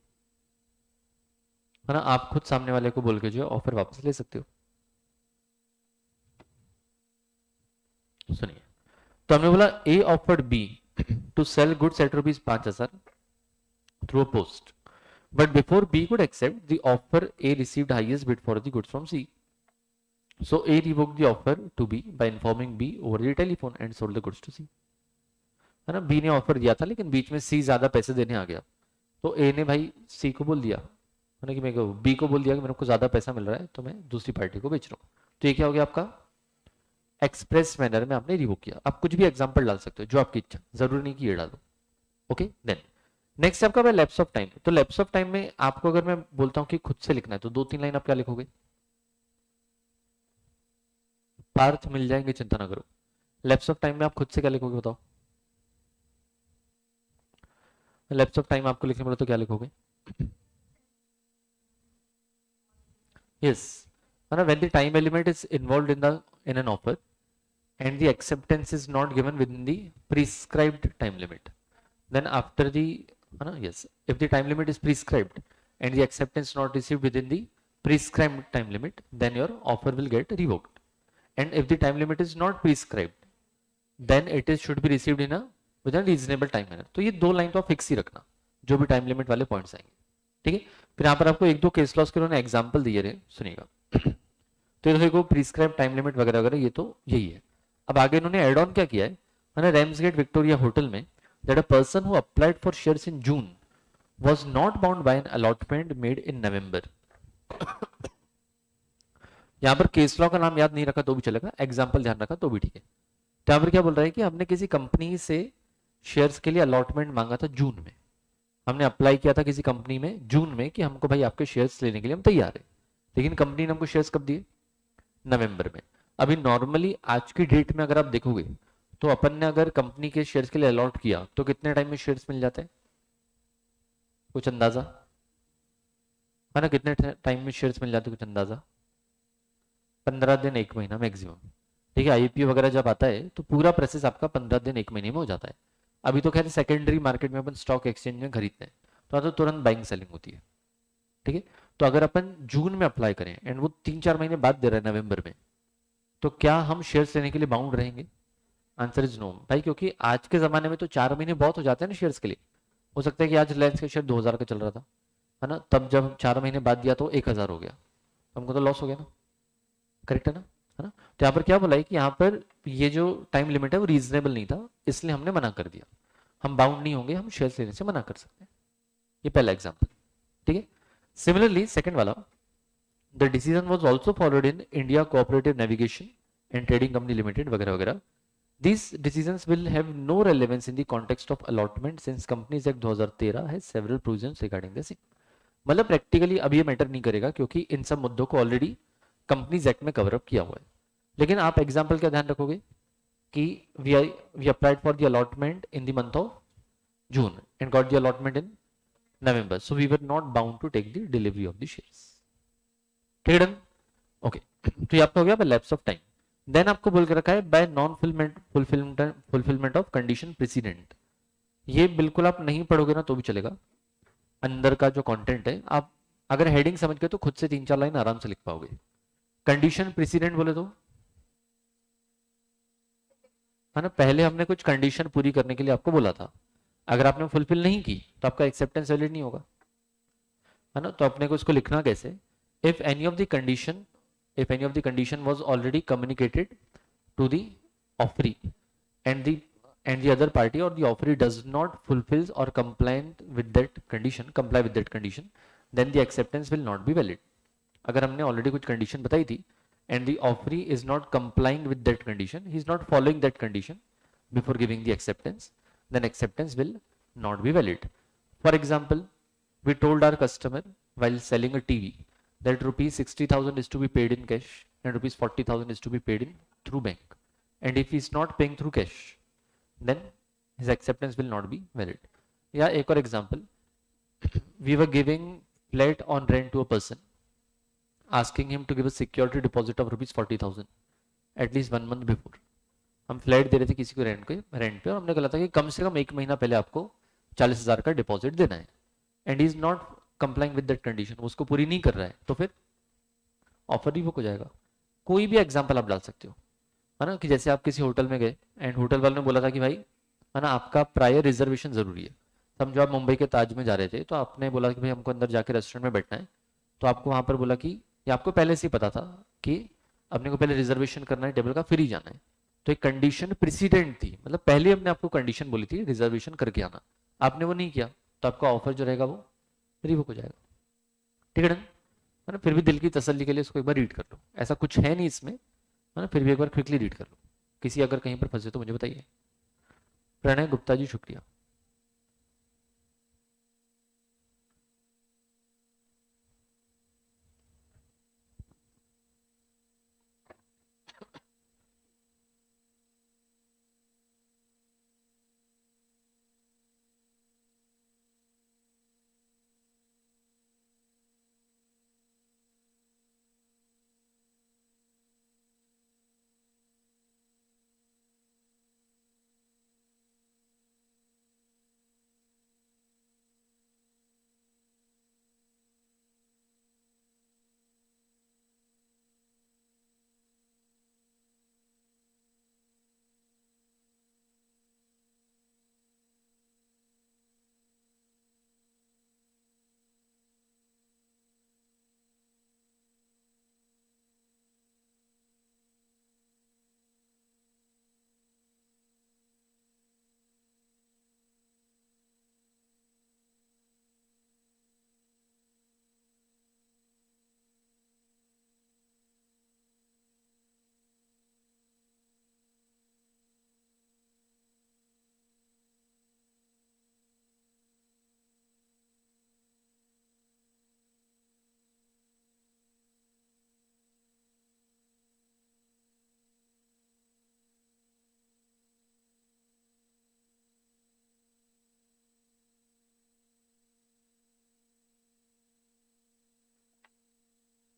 A: है ना? आप खुद सामने वाले को बोल के जो है ऑफर वापस ले सकते हो। सुनिए, तो हमने बोला A offered B to sell goods at ₹5,000 through a post, but before B could accept the offer, A received highest bid for the goods from C. So A revoked the offer to B by informing B over the telephone and sold the goods to C. है ना? B ने offer दिया था लेकिन बीच में C ज्यादा पैसे देने आ गया, तो A ने भाई C को बोल दिया, है ना, कि मेरे को B को बोल दिया कि मेरे को ज्यादा पैसा मिल रहा है तो मैं दूसरी पार्टी को बेच रहा हूँ। तो ये क्या हो गया आपका? एक्सप्रेस मैनर में आपने रिवोक किया। आप कुछ भी एग्जाम्पल डाल सकते हो जो आपकी इच्छा, जरूरी नहीं कि ये डालो। ओके, देन नेक्स्ट आपका है लैप्स ऑफ टाइम। तो लैप्स ऑफ टाइम में आपको अगर मैं बोलता हूं कि खुद से लिखना है तो 2-3 लाइन आप क्या लिखोगे? पार्थ मिल जाएंगे, चिंता ना करो। लैप्स ऑफ टाइम में आप खुद से क्या लिखोगे बताओ? लैप्स ऑफ टाइम आपको लिखने बोला तो क्या लिखोगे? यस, है ना, when the time element is involved in an offer and the acceptance is not given within the prescribed time limit, then after the yes, if the time limit is prescribed and the acceptance not received within the prescribed time limit, then your offer will get revoked. And if the time limit is not prescribed, then it is should be received in a within a reasonable time manner. तो ये 2 line तो आप fix ही रखना, जो भी time limit वाले points आएंगे, ठीक है। फिर यहाँ पर आपको 1-2 केस लॉस के उन्होंने एग्जाम्पल दिए रहे, सुनिएगा। तो ये देखो प्रिस्क्राइब टाइम लिमिट वगैरह वगैरह, ये तो यही है। अब आगे इन्होंने एड ऑन क्या किया है, मैंने रैम्सगेट विक्टोरिया होटल में that a person who applied for shares in June was not bound by an allotment made in November. यहां पर केस लॉ का नाम याद नहीं रखा तो भी चलेगा, एग्जांपल ध्यान रखा तो भी ठीक है। तो यहां पर क्या बोल रहा है कि हमने किसी कंपनी से शेयर्स के लिए अलॉटमेंट मांगा था जून में, हमने अप्लाई किया था किसी कंपनी में जून में कि हमको भाई आपके शेयर्स लेने के लिए हम तैयार है, लेकिन कंपनी ने हमको शेयर्स कब दिए? नवंबर में। अभी नॉर्मली आज की डेट में अगर आप देखोगे तो अपन ने अगर कंपनी के शेयर्स के लिए अलॉट किया तो कितने टाइम में शेयर्स मिल जाते हैं? कुछ अंदाजा है ना, कितने टाइम में शेयर्स मिल जाते हैं? कुछ अंदाजा? 15 दिन 1 महीना मैक्सिमम, ठीक है। आईपीओ वगैरह जब आता है तो पूरा प्रोसेस आपका 15 दिन 1 महीने में हो जाता है। अभी तो खैर सेकेंडरी मार्केट में अपन स्टॉक एक्सचेंज में खरीदते हैं तो तुरंत बाइंग सेलिंग होती है, ठीक है। तो अगर अपन जून में अप्लाई करें एंड वो 3-4 महीने बाद दे रहे हैं नवंबर में, तो क्या हम शेयर्स लेने के लिए बाउंड रहेंगे? आंसर इज नो भाई, क्योंकि आज के जमाने में तो 4 महीने बहुत हो जाते हैं ना शेयर्स के लिए। हो सकता है कि आज रिलायंस का शेयर 2000 का चल रहा था, है ना, तब जब 4 महीने बाद दिया तो 1000 हो गया, हमको तो लॉस हो गया ना, करेक्ट है ना। तो यहाँ पर क्या बोला है कि यहाँ पर ये जो टाइम लिमिट है वो रीजनेबल नहीं था, इसलिए हमने मना कर दिया। हम बाउंड नहीं होंगे, हम शेयर्स लेने से मना कर सकते हैं। ये पहला एग्जाम्पल, ठीक है। सिमिलरली सेकंड वाला, the decision was also followed in India cooperative navigation and trading company limited वगैरह वगैरह। These decisions will have no relevance in the context of allotment since Companies Act 2013 has several provisions regarding the same. मतलब practically अब ये matter नहीं करेगा क्योंकि इन सब मुद्दों को ऑलरेडी कंपनीज एक्ट में कवर अप किया हुआ है। लेकिन आप एग्जांपल क्या ध्यान रखोगे कि we applied for the allotment in the month of June and got the allotment in November, so we were not bound to take the delivery of the shares, ठीक है। ओके, तो ये आपका हो गया लैप्स ऑफ टाइम। देन आपको बोल के रखा है bye non fulfilment of condition president. ये बिल्कुल आप नहीं पढ़ोगे ना तो भी चलेगा, अंदर का जो कंटेंट है आप अगर हेडिंग समझ गए तो खुद से 3-4 लाइन आराम से लिख पाओगे। कंडीशन प्रेसिडेंट बोले तो, है ना, पहले हमने कुछ कंडीशन पूरी करने के लिए आपको बोला था, अगर आपने फुलफिल नहीं की तो आपका एक्सेप्टेंस वैलिड नहीं होगा, है ना। तो अपने को इसको लिखना कैसे? If any of the condition was already communicated to the offeree and the other party or the offeree does not fulfills or comply with that condition, then the acceptance will not be valid. अगर हमने already कुछ condition बताई थी and the offeree is not complying with that condition, he is not following that condition before giving the acceptance, then acceptance will not be valid. For example, we told our customer while selling a TV that rupees 60,000 is to be paid in cash and rupees 40,000 is to be paid in through bank, and if he is not paying through cash then his acceptance will not be valid. या एक और example, we were giving flat on rent to a person, asking him to give a security deposit of rupees 40,000 at least 1 month before. हम flat दे रहे थे किसी को rent पे और हमने कहा था कि कम से कम 1 महीना पहले आपको 40,000 का डिपॉजिट देना है, and is not complying with that condition, उसको पूरी नहीं कर रहा है, तो फिर ऑफर रिवोक हो जाएगा. कोई भी एग्जांपल आप डाल सकते हो, है ना, कि जैसे आप किसी होटल में गए एंड होटल वाले ने बोला था कि भाई, है ना, आपका प्रायर रिजर्वेशन जरूरी है. समझो आप मुंबई के ताज में जा रहे थे, तो आपने बोला कि भाई हमको अंदर जाके रेस्टोरेंट में बैठना है, तो आपको वहां पर बोला कि, या आपको पहले से ही पता था कि अपने को पहले रिजर्वेशन करना है, टेबल का फिर ही जाना है. तो एक कंडीशन प्रेसिडेंट थी, मतलब पहले हमने आपको कंडीशन बोली थी रिजर्वेशन करके आना, आपने वो नहीं किया, तो आपका ऑफर जो रहेगा वो रिवोक हो जाएगा. ठीक है ना, फिर भी दिल की तसल्ली के लिए इसको एक बार रीड कर लो, ऐसा कुछ है नहीं इसमें, है ना, फिर भी एक बार क्विकली रीड कर लो. किसी अगर कहीं पर फंसे तो मुझे बताइए. प्रणय गुप्ता जी शुक्रिया.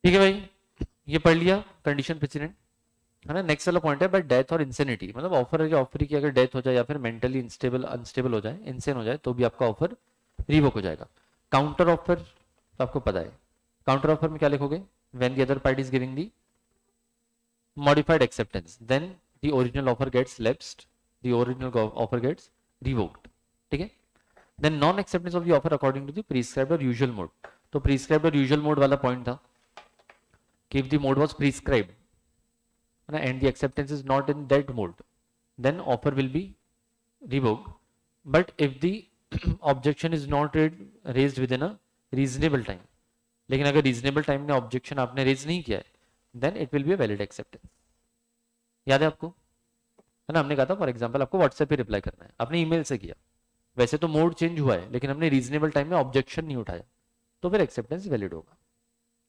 A: ठीक है भाई, ये पढ़ लिया कंडीशन प्रेसिडेंट, है ना. नेक्स्ट वाला पॉइंट है बाय डेथ और इंसेनिटी, मतलब ऑफर है कि ऑफर की अगर डेथ हो जाए या फिर मेंटली अनस्टेबल हो जाए, इंसेन हो जाए, तो भी आपका ऑफर रिवोक हो जाएगा. काउंटर ऑफर तो आपको पता है, काउंटर ऑफर में क्या लिखोगे, when the other party is giving the modified acceptance then the original offer gets lapsed, the original offer gets revoked. ठीक है. then non acceptance of the offer according to the prescribed or usual mode, तो prescribed और usual mode वाला point था कि if the mode was prescribed and the acceptance is not in that mode then offer will be revoked, but if the objection is not raised within a reasonable time, लेकिन अगर reasonable time में objection आपने raise नहीं किया है then it will be a valid acceptance. याद है आपको, है ना, हमने कहा था फॉर एग्जांपल आपको व्हाट्सएप पे रिप्लाई करना है, आपने ईमेल से किया, वैसे तो मोड चेंज हुआ है लेकिन हमने रीजनेबल टाइम में ऑब्जेक्शन नहीं उठाया, तो फिर एक्सेप्टेंस वैलिड होगा.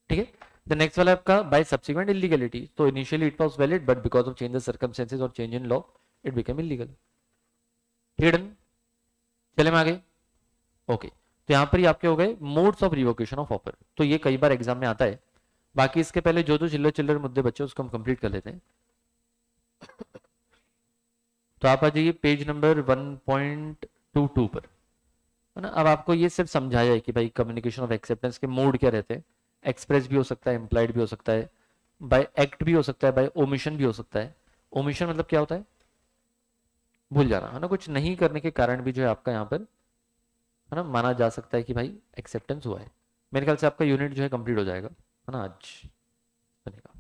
A: ठीक है. द नेक्स्ट वाला आपका बाय सब्सिक्वेंट इलीगलिटी, तो initially it was valid but because of change the circumstances और change in law it become illegal. ठीक है, डन. चले हम आगे. ओके, तो यहाँ पर ही आपके हो गए modes of revocation of offer. तो ये कई बार एग्जाम में आता है, बाकी इसके पहले जो जो चिल्लर मुद्दे बच्चे उसको हम कंप्लीट कर लेते हैं. तो आप आ जाइए पेज नंबर 1.22 पर, है ना. अब आपको ये सिर्फ समझाया है कि भाई कम्युनिकेशन ऑफ एक्सेप्टेंस के मोड क्या रहते हैं. एक्सप्रेस भी हो सकता है, इम्प्लाइड भी हो सकता है, बाय एक्ट भी हो सकता है, बाय ओमिशन भी हो सकता है. ओमिशन मतलब क्या होता है, भूल जाना, है ना, कुछ नहीं करने के कारण भी जो है आपका यहाँ पर, है ना, माना जा सकता है कि भाई एक्सेप्टेंस हुआ है. मेरे ख्याल से आपका यूनिट जो है कंप्लीट हो जाएगा, है ना, आज बनेगा.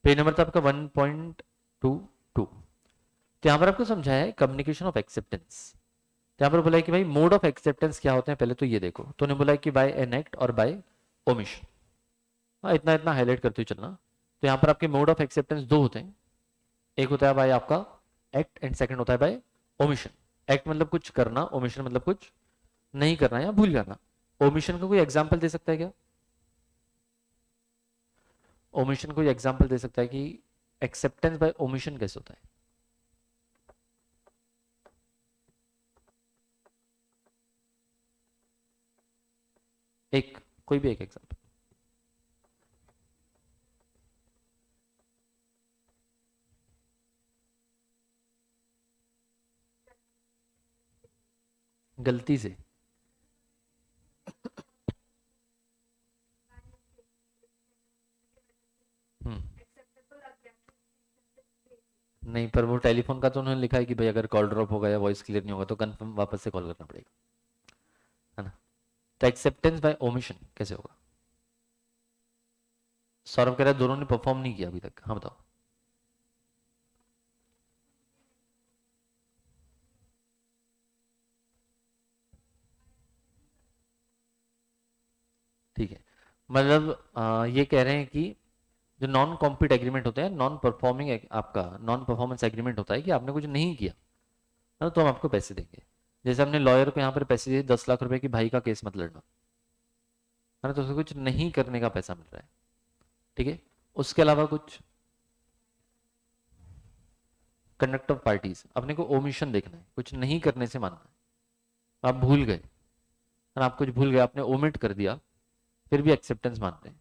A: पेज नंबर था आपका 1.22. तो यहाँ पर आपको समझाया है कम्युनिकेशन ऑफ एक्सेप्टेंस. तो यहाँ पर बोला है कि भाई मोड ऑफ एक्सेप्टेंस क्या होते हैं, पहले तो ये देखो. तो उन्हें बोला है कि बाय एन एक्ट और बाय ओमिशन. हाँ, इतना इतना हाईलाइट करते हुए चलना. तो यहाँ पर आपके मोड ऑफ एक्सेप्टेंस दो होते हैं, एक होता है बाय आपका एक्ट एंड सेकंड होता है बाय ओमिशन. एक्ट मतलब कुछ करना, ओमिशन मतलब कुछ नहीं करना या भूल जाना. ओमिशन का कोई एग्जांपल दे सकता है क्या? ओमिशन कोई एग्जांपल दे सकता है कि एक्सेप्टेंस बाय ओमिशन कैसे होता है? एक, कोई भी एक एग्जांपल। गलती से? हम्म। नहीं, पर वो टेलीफोन का तो उन्होंने लिखा है कि भाई अगर कॉल ड्रॉप होगा या वॉइस क्लियर नहीं होगा तो कंफर्म वापस से कॉल करना पड़ेगा, है ना? तो एक्सेप्टेंस बाय ओमिशन कैसे होगा? सौरभ कह रहा है दोनों ने परफॉर्म नहीं किया अभी तक। हाँ बताओ। ठीक है, मतलब ये कह रहे हैं कि जो नॉन कॉम्पिट एग्रीमेंट होते हैं, नॉन परफॉर्मिंग, आपका नॉन परफॉर्मेंस एग्रीमेंट होता है कि आपने कुछ नहीं किया है ना, तो हम आपको पैसे देंगे। जैसे हमने लॉयर को यहाँ पर पैसे दिए 10 लाख रुपए की, भाई का केस मत लड़ना, है ना, तो उसे कुछ नहीं करने का पैसा मिल रहा है। ठीक है, उसके अलावा कुछ कंडक्ट ऑफ पार्टीज, अपने को ओमिशन देखना है, कुछ नहीं करने से मानना है। आप भूल गए, और आप कुछ भूल गए, आपने ओमिट कर दिया, फिर भी एक्सेप्टेंस मानते हैं।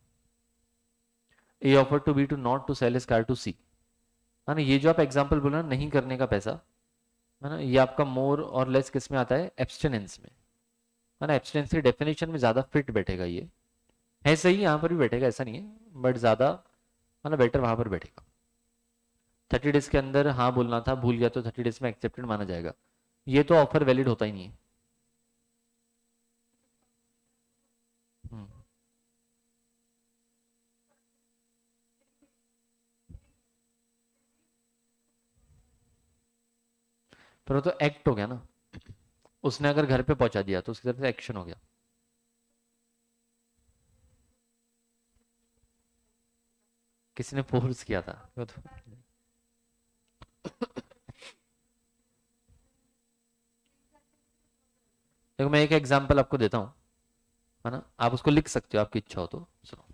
A: A offer to B to not to sell is car to C, है ना, ये जो आप एग्जांपल बोला ना, नहीं करने का पैसा, है ना, ये आपका मोर और लेस किस में आता है? एब्सटिनेंस में, है ना। एब्सटिनेंस की डेफिनेशन में ज्यादा फिट बैठेगा ये, है सही, यहाँ पर भी बैठेगा ऐसा नहीं है, बट ज्यादा, है ना, बेटर वहां पर बैठेगा। 30 डेज के अंदर हाँ बोलना था, भूल गया तो 30 डेज में एक्सेप्टेड माना जाएगा। ये तो ऑफर वैलिड होता ही नहीं है। हम्म, पर वो तो एक्ट हो गया ना, उसने अगर घर पे पहुंचा दिया तो उसकी तरफ से एक्शन हो गया। किसी ने फोर्स किया था वो तो। देखो मैं एक एग्जांपल आपको देता हूँ, है ना, आप उसको लिख सकते हो, आपकी इच्छा हो तो। सुनो,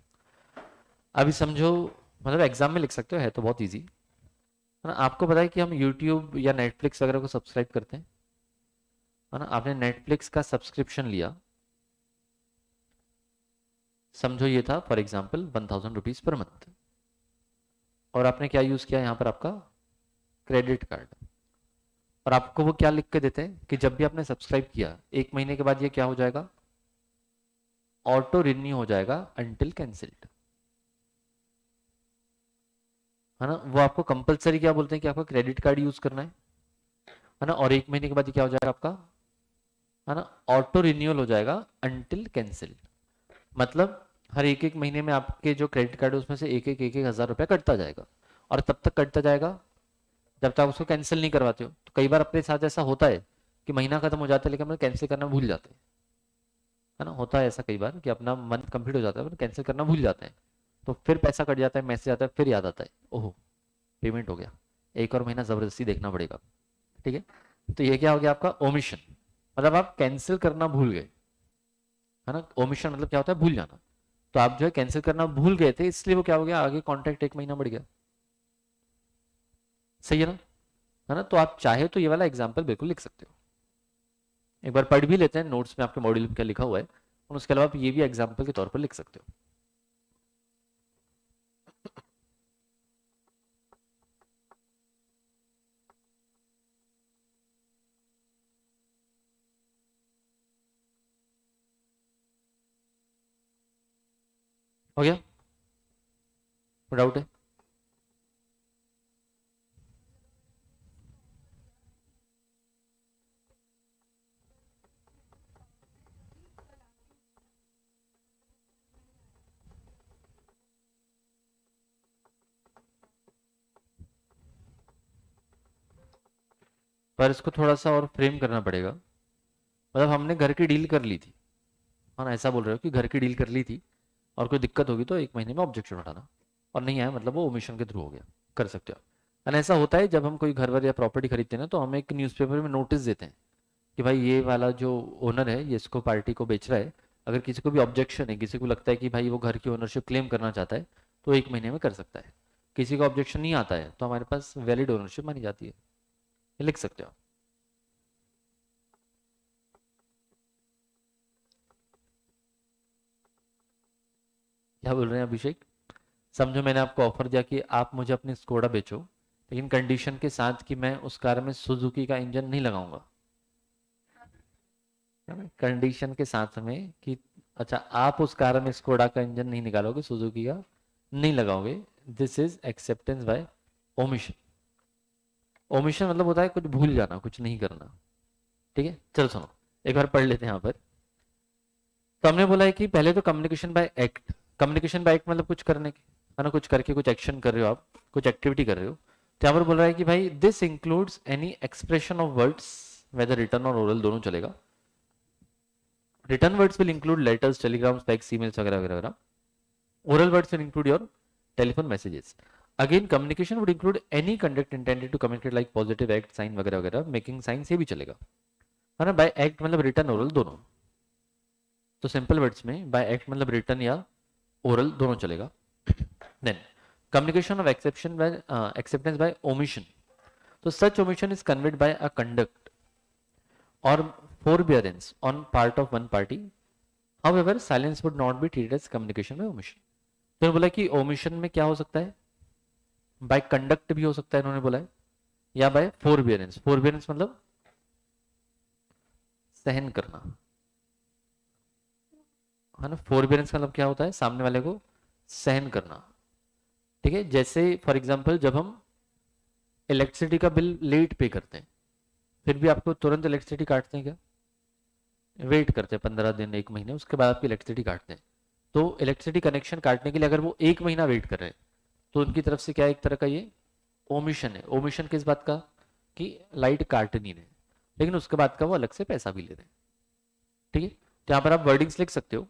A: अभी समझो, मतलब एग्जाम में लिख सकते हो, है तो बहुत इजी, है ना। आपको पता है कि हम यूट्यूब या नेटफ्लिक्स वगैरह को सब्सक्राइब करते हैं, है ना। आपने नेटफ्लिक्स का सब्सक्रिप्शन लिया, समझो ये था for example 1000 rupees per month, और आपने क्या यूज किया यहाँ पर? आपका क्रेडिट कार्ड। और आपको वो क्या लिख के देते हैं कि जब भी आपने सब्सक्राइब किया 1 महीने के बाद ये क्या हो जाएगा? ऑटो रिन्यू हो जाएगा अंटिल कैंसिल्ड, है ना। वो आपको कंपलसरी क्या बोलते हैं कि आपका क्रेडिट कार्ड यूज करना है ना। और 1 महीने के बाद ये क्या हो जाएगा आपका? है ना, ऑटो रिन्यूअल हो जाएगा अंटिल कैंसिल्ड। मतलब हर एक महीने में आपके जो क्रेडिट कार्ड है उसमें से एक एक हजार रुपया कटता जाएगा, और तब तक कटता जाएगा जब तक उसको कैंसिल नहीं करवाते हो। तो कई बार अपने साथ ऐसा होता है कि महीना खत्म हो जाता है लेकिन हम कैंसिल करना भूल जाते हैं, है ना। होता है ऐसा कई बार कि अपना मंथ कंप्लीट हो जाता है पर कैंसिल करना भूल जाते हैं, तो फिर पैसा कट जाता है, मैसेज आता है, फिर याद आता है, ओहो पेमेंट हो गया, एक और महीना जबरदस्ती देखना पड़ेगा। ठीक है, तो ये क्या हो गया आपका? ओमिशन, मतलब आप कैंसिल करना भूल गए, है ना। ओमिशन मतलब क्या होता है? भूल जाना। तो आप जो है कैंसिल करना भूल गए थे, इसलिए वो क्या हो गया? आगे कॉन्ट्रैक्ट 1 महीना बढ़ गया। सही है ना। तो आप चाहे तो ये वाला एग्जाम्पल बिल्कुल लिख सकते हो, एक बार पढ़ भी लेते हैं नोट्स में आपके मॉड्यूल में क्या लिखा हुआ है, और उसके अलावा आप ये भी एग्जाम्पल के तौर पर लिख सकते हो। हो गया? कोई डाउट है? पर इसको थोड़ा सा और फ्रेम करना पड़ेगा। मतलब हमने घर की डील कर ली थी, हाँ ना, ऐसा बोल रहे हो कि घर की डील कर ली थी और कोई दिक्कत होगी तो 1 महीने में ऑब्जेक्शन उठाना, और नहीं आया मतलब वो ओमिशन के थ्रू हो गया, कर सकते हो। एंड ऐसा होता है जब हम कोई घर वर या प्रॉपर्टी खरीदते हैं ना, तो हम एक न्यूज़पेपर में नोटिस देते हैं कि भाई ये वाला जो ओनर है ये इसको पार्टी को बेच रहा है, अगर किसी को भी ऑब्जेक्शन है, किसी को लगता है कि भाई वो घर की ओनरशिप क्लेम करना चाहता है, तो 1 महीने में कर सकता है। किसी को ऑब्जेक्शन नहीं आता है तो हमारे पास वैलिड ओनरशिप मानी जाती है। ये लिख सकते हो। क्या बोल रहे हैं अभिषेक? समझो मैंने आपको ऑफर दिया कि आप मुझे अपनी स्कोडा बेचो, लेकिन कंडीशन के साथ कि मैं उस कार में सुजुकी का इंजन नहीं लगाऊंगा। कंडीशन के साथ में कि अच्छा आप उस कार में स्कोडा का इंजन नहीं निकालोगे, सुजुकी का नहीं लगाओगे। This is acceptance by omission. Omission मतलब होता है कुछ भूल जाना, कुछ नहीं करना। ठीक है, चलो सुनो एक बार पढ़ लेते हैं यहाँ पर। तो हमने बोला है कि पहले तो communication bye act. Communication bye act मतलब कुछ करने की, है ना, कुछ करके कुछ एक्शन कर रहे हो आप, कुछ एक्टिविटी कर रहे हो। तो यहाँ पर बोल रहा है कि भाई this includes any expression of words, whether written और ओरल दोनों चलेगा। Written words will include letters, telegrams, fax, emails वगैरह वगैरह। Oral words will include your telephone messages. Again communication would include any conduct intended to communicate like positive act, sign वगैरह वगैरह। Making sign से भी चलेगा, है ना। बाय एक्ट मतलब रिटर्न ओरल दोनों। तो सिंपल वर्ड्स में बाय एक्ट मतलब रिटर्न या ओरल दोनों चलेगा। Then communication of exception by acceptance by omission. तो such omission is conveyed by a conduct or forbearance on part of one party. However, silence would not be treated as communication by omission. तो बोला कि omission में क्या हो सकता है, by conduct भी हो सकता है इन्होंने बोला है, या by forbearance। forbearance मतलब सहन करना, है ना। forbearance मतलब क्या होता है, सामने वाले को सहन करना। ठीक है, जैसे फॉर एग्जांपल जब हम इलेक्ट्रिसिटी का बिल लेट पे करते हैं, फिर भी आपको तुरंत इलेक्ट्रिसिटी काटते हैं क्या? वेट करते हैं 15 दिन 1 महीने, उसके बाद आपकी इलेक्ट्रिसिटी काटते हैं। तो इलेक्ट्रिसिटी कनेक्शन काटने के लिए अगर वो 1 महीना वेट कर रहे हैं, तो उनकी तरफ से क्या एक तरह का ये ओमिशन है। ओमिशन किस बात का, कि लाइट काट नहीं रहे, लेकिन उसके बाद का वो अलग से पैसा भी ले रहे हैं। ठीक है, तो यहाँ पर आप वर्डिंग्स लिख सकते हो।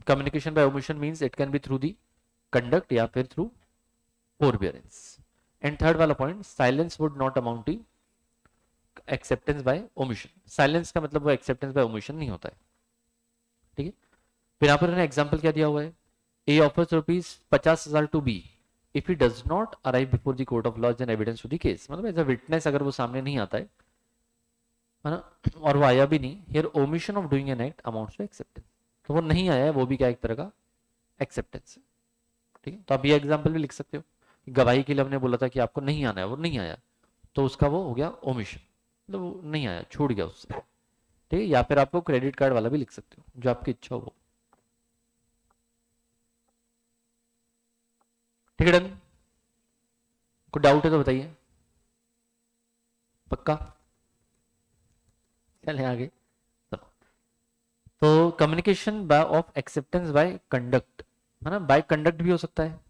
A: Communication by omission means it can be through the conduct या फिर थ्रू फोरबियरेंस। एंड थर्ड वाला point, silence would not amount to acceptance by omission. Silence का मतलब वो एक्सेप्टेंस बाय ओमिशन नहीं होता है। ठीक है, फिर यहाँ पर एग्जाम्पल क्या दिया हुआ है, A offers ₹50,000 to B if he does not arrive before the court of law and evidence to the case. मतलब एज अ विटनेस अगर वो सामने नहीं आता है ना, और वो आया भी नहीं, here omission of doing an act amounts to acceptance. तो वो नहीं आया है, वो भी क्या एक तरह का एक्सेप्टेंस है। ठीक है, तो आप ये एग्जाम्पल भी लिख सकते हो। गवाही के लिए हमने बोला था कि आपको नहीं आना है, वो नहीं आया, तो उसका वो हो गया ओमिशन, मतलब वो नहीं आया, छूट गया उससे। ठीक है, या फिर आपको क्रेडिट कार्ड वाला भी लिख सकते हो, जो आपकी इच्छा हो वो। ठीक है, डन। कोई डाउट है तो बताइए। पक्का, चले आगे। तो communication bye of acceptance by conduct, है ना। बाय कंडक्ट भी हो सकता है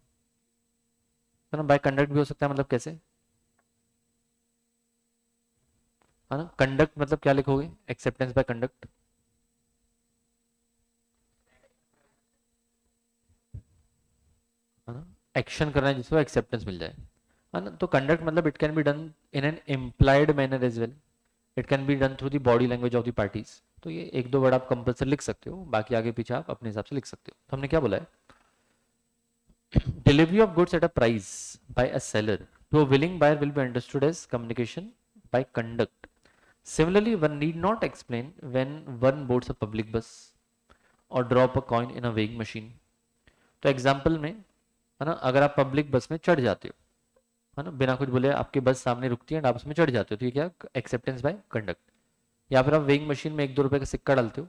A: ना, बाय कंडक्ट भी हो सकता है, मतलब कैसे, है ना। कंडक्ट मतलब क्या लिखोगे, एक्सेप्टेंस बाय कंडक्ट, है ना। एक्शन करना है जिसको एक्सेप्टेंस मिल जाए, है ना। तो कंडक्ट मतलब it can be done in an implied manner as well, it can be done through the body language of the parties. तो ये एक दो वर्ड आप कंपल्सरी लिख सकते हो, बाकी आगे पीछे आप अपने हिसाब से लिख सकते हो। तो हमने क्या बोला है, delivery of goods at a price by a seller to a willing buyer will be understood as communication by conduct. Similarly, one need not explain when one boards a public bus or drop a coin in a weighing machine. तो example में, है ना, अगर आप public बस में चढ़ जाते हो, है ना, बिना कुछ बोले आपकी बस सामने रुकती है और आप उसमें चढ़ जाते हो, तो ये क्या एक्सेप्टेंस बाय कंडक्ट। या फिर आप वेइंग मशीन में 1-2 रुपए का सिक्का डालते हो,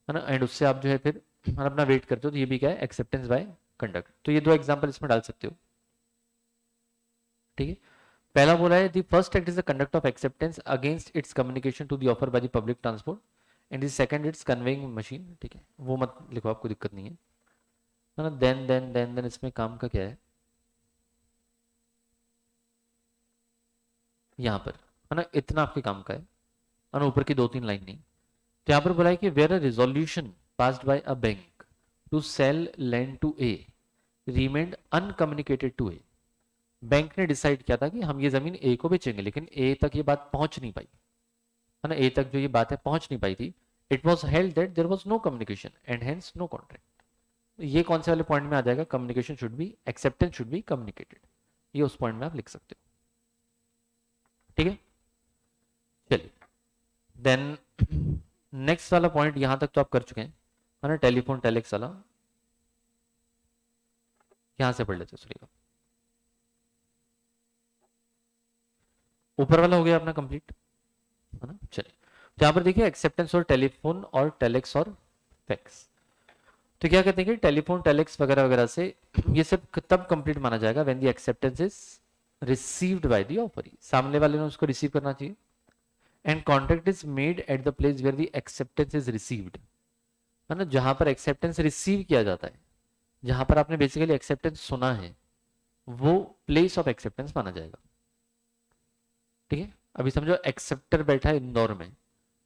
A: है ना, एंड उससे आप जो है फिर अपना वेट करते हो, तो ये भी क्या है, एक्सेप्टेंस बाय कंडक्ट। तो ये 2 एग्जाम्पल इसमें डाल सकते हो। ठीक है, पहला बोला है the first act is the conduct of acceptance against its communication to the offer by the public transport and the second its conveying machine. ठीक है, वो मत लिखो, आपको दिक्कत नहीं है ना। देन इसमें काम का क्या है, यहाँ पर, है ना, इतना आपके काम का है ना, ऊपर की 2-3 लाइन नहीं। तो यहाँ पर बोला है कि where a resolution passed by a bank to sell land to A remained uncommunicated to A. Bank ने डिसाइड किया था कि हम ये जमीन ए को बेचेंगे, लेकिन ए तक ये बात पहुंच नहीं पाई, है ना, ए तक जो ये बात है पहुंच नहीं पाई थी, it was held that there was no communication and hence no contract. ये कौन से वाले पॉइंट में आ जाएगा? Communication should be, acceptance should be communicated, ये उस पॉइंट में आप लिख सकते हो। ठीक है, चलिए देन नेक्स्ट वाला पॉइंट यहां तक तो आप कर चुके हैं, है ना, टेलीफोन टेलेक्स वाला। यहां से पढ़ लेते सुनिएगा। ऊपर वाला हो गया अपना कंप्लीट, है ना। चलिए तो यहाँ पर देखिए एक्सेप्टेंस और टेलीफोन और टेलेक्स और फैक्स। तो क्या कहते हैं कि टेलीफोन टेलेक्स वगैरह वगैरह से ये सब तब कंप्लीट माना जाएगा when the acceptance is received by the offeree, सामने वाले ने उसको रिसीव करना चाहिए। And contract is made at the place where the acceptance is received, है ना, जहां पर एक्सेप्टेंस रिसीव किया जाता है, जहां पर आपने बेसिकली एक्सेप्टेंस सुना है, वो प्लेस ऑफ एक्सेप्टेंस माना जाएगा। ठीक है, अभी समझो एक्सेप्टर बैठा है इंदौर में,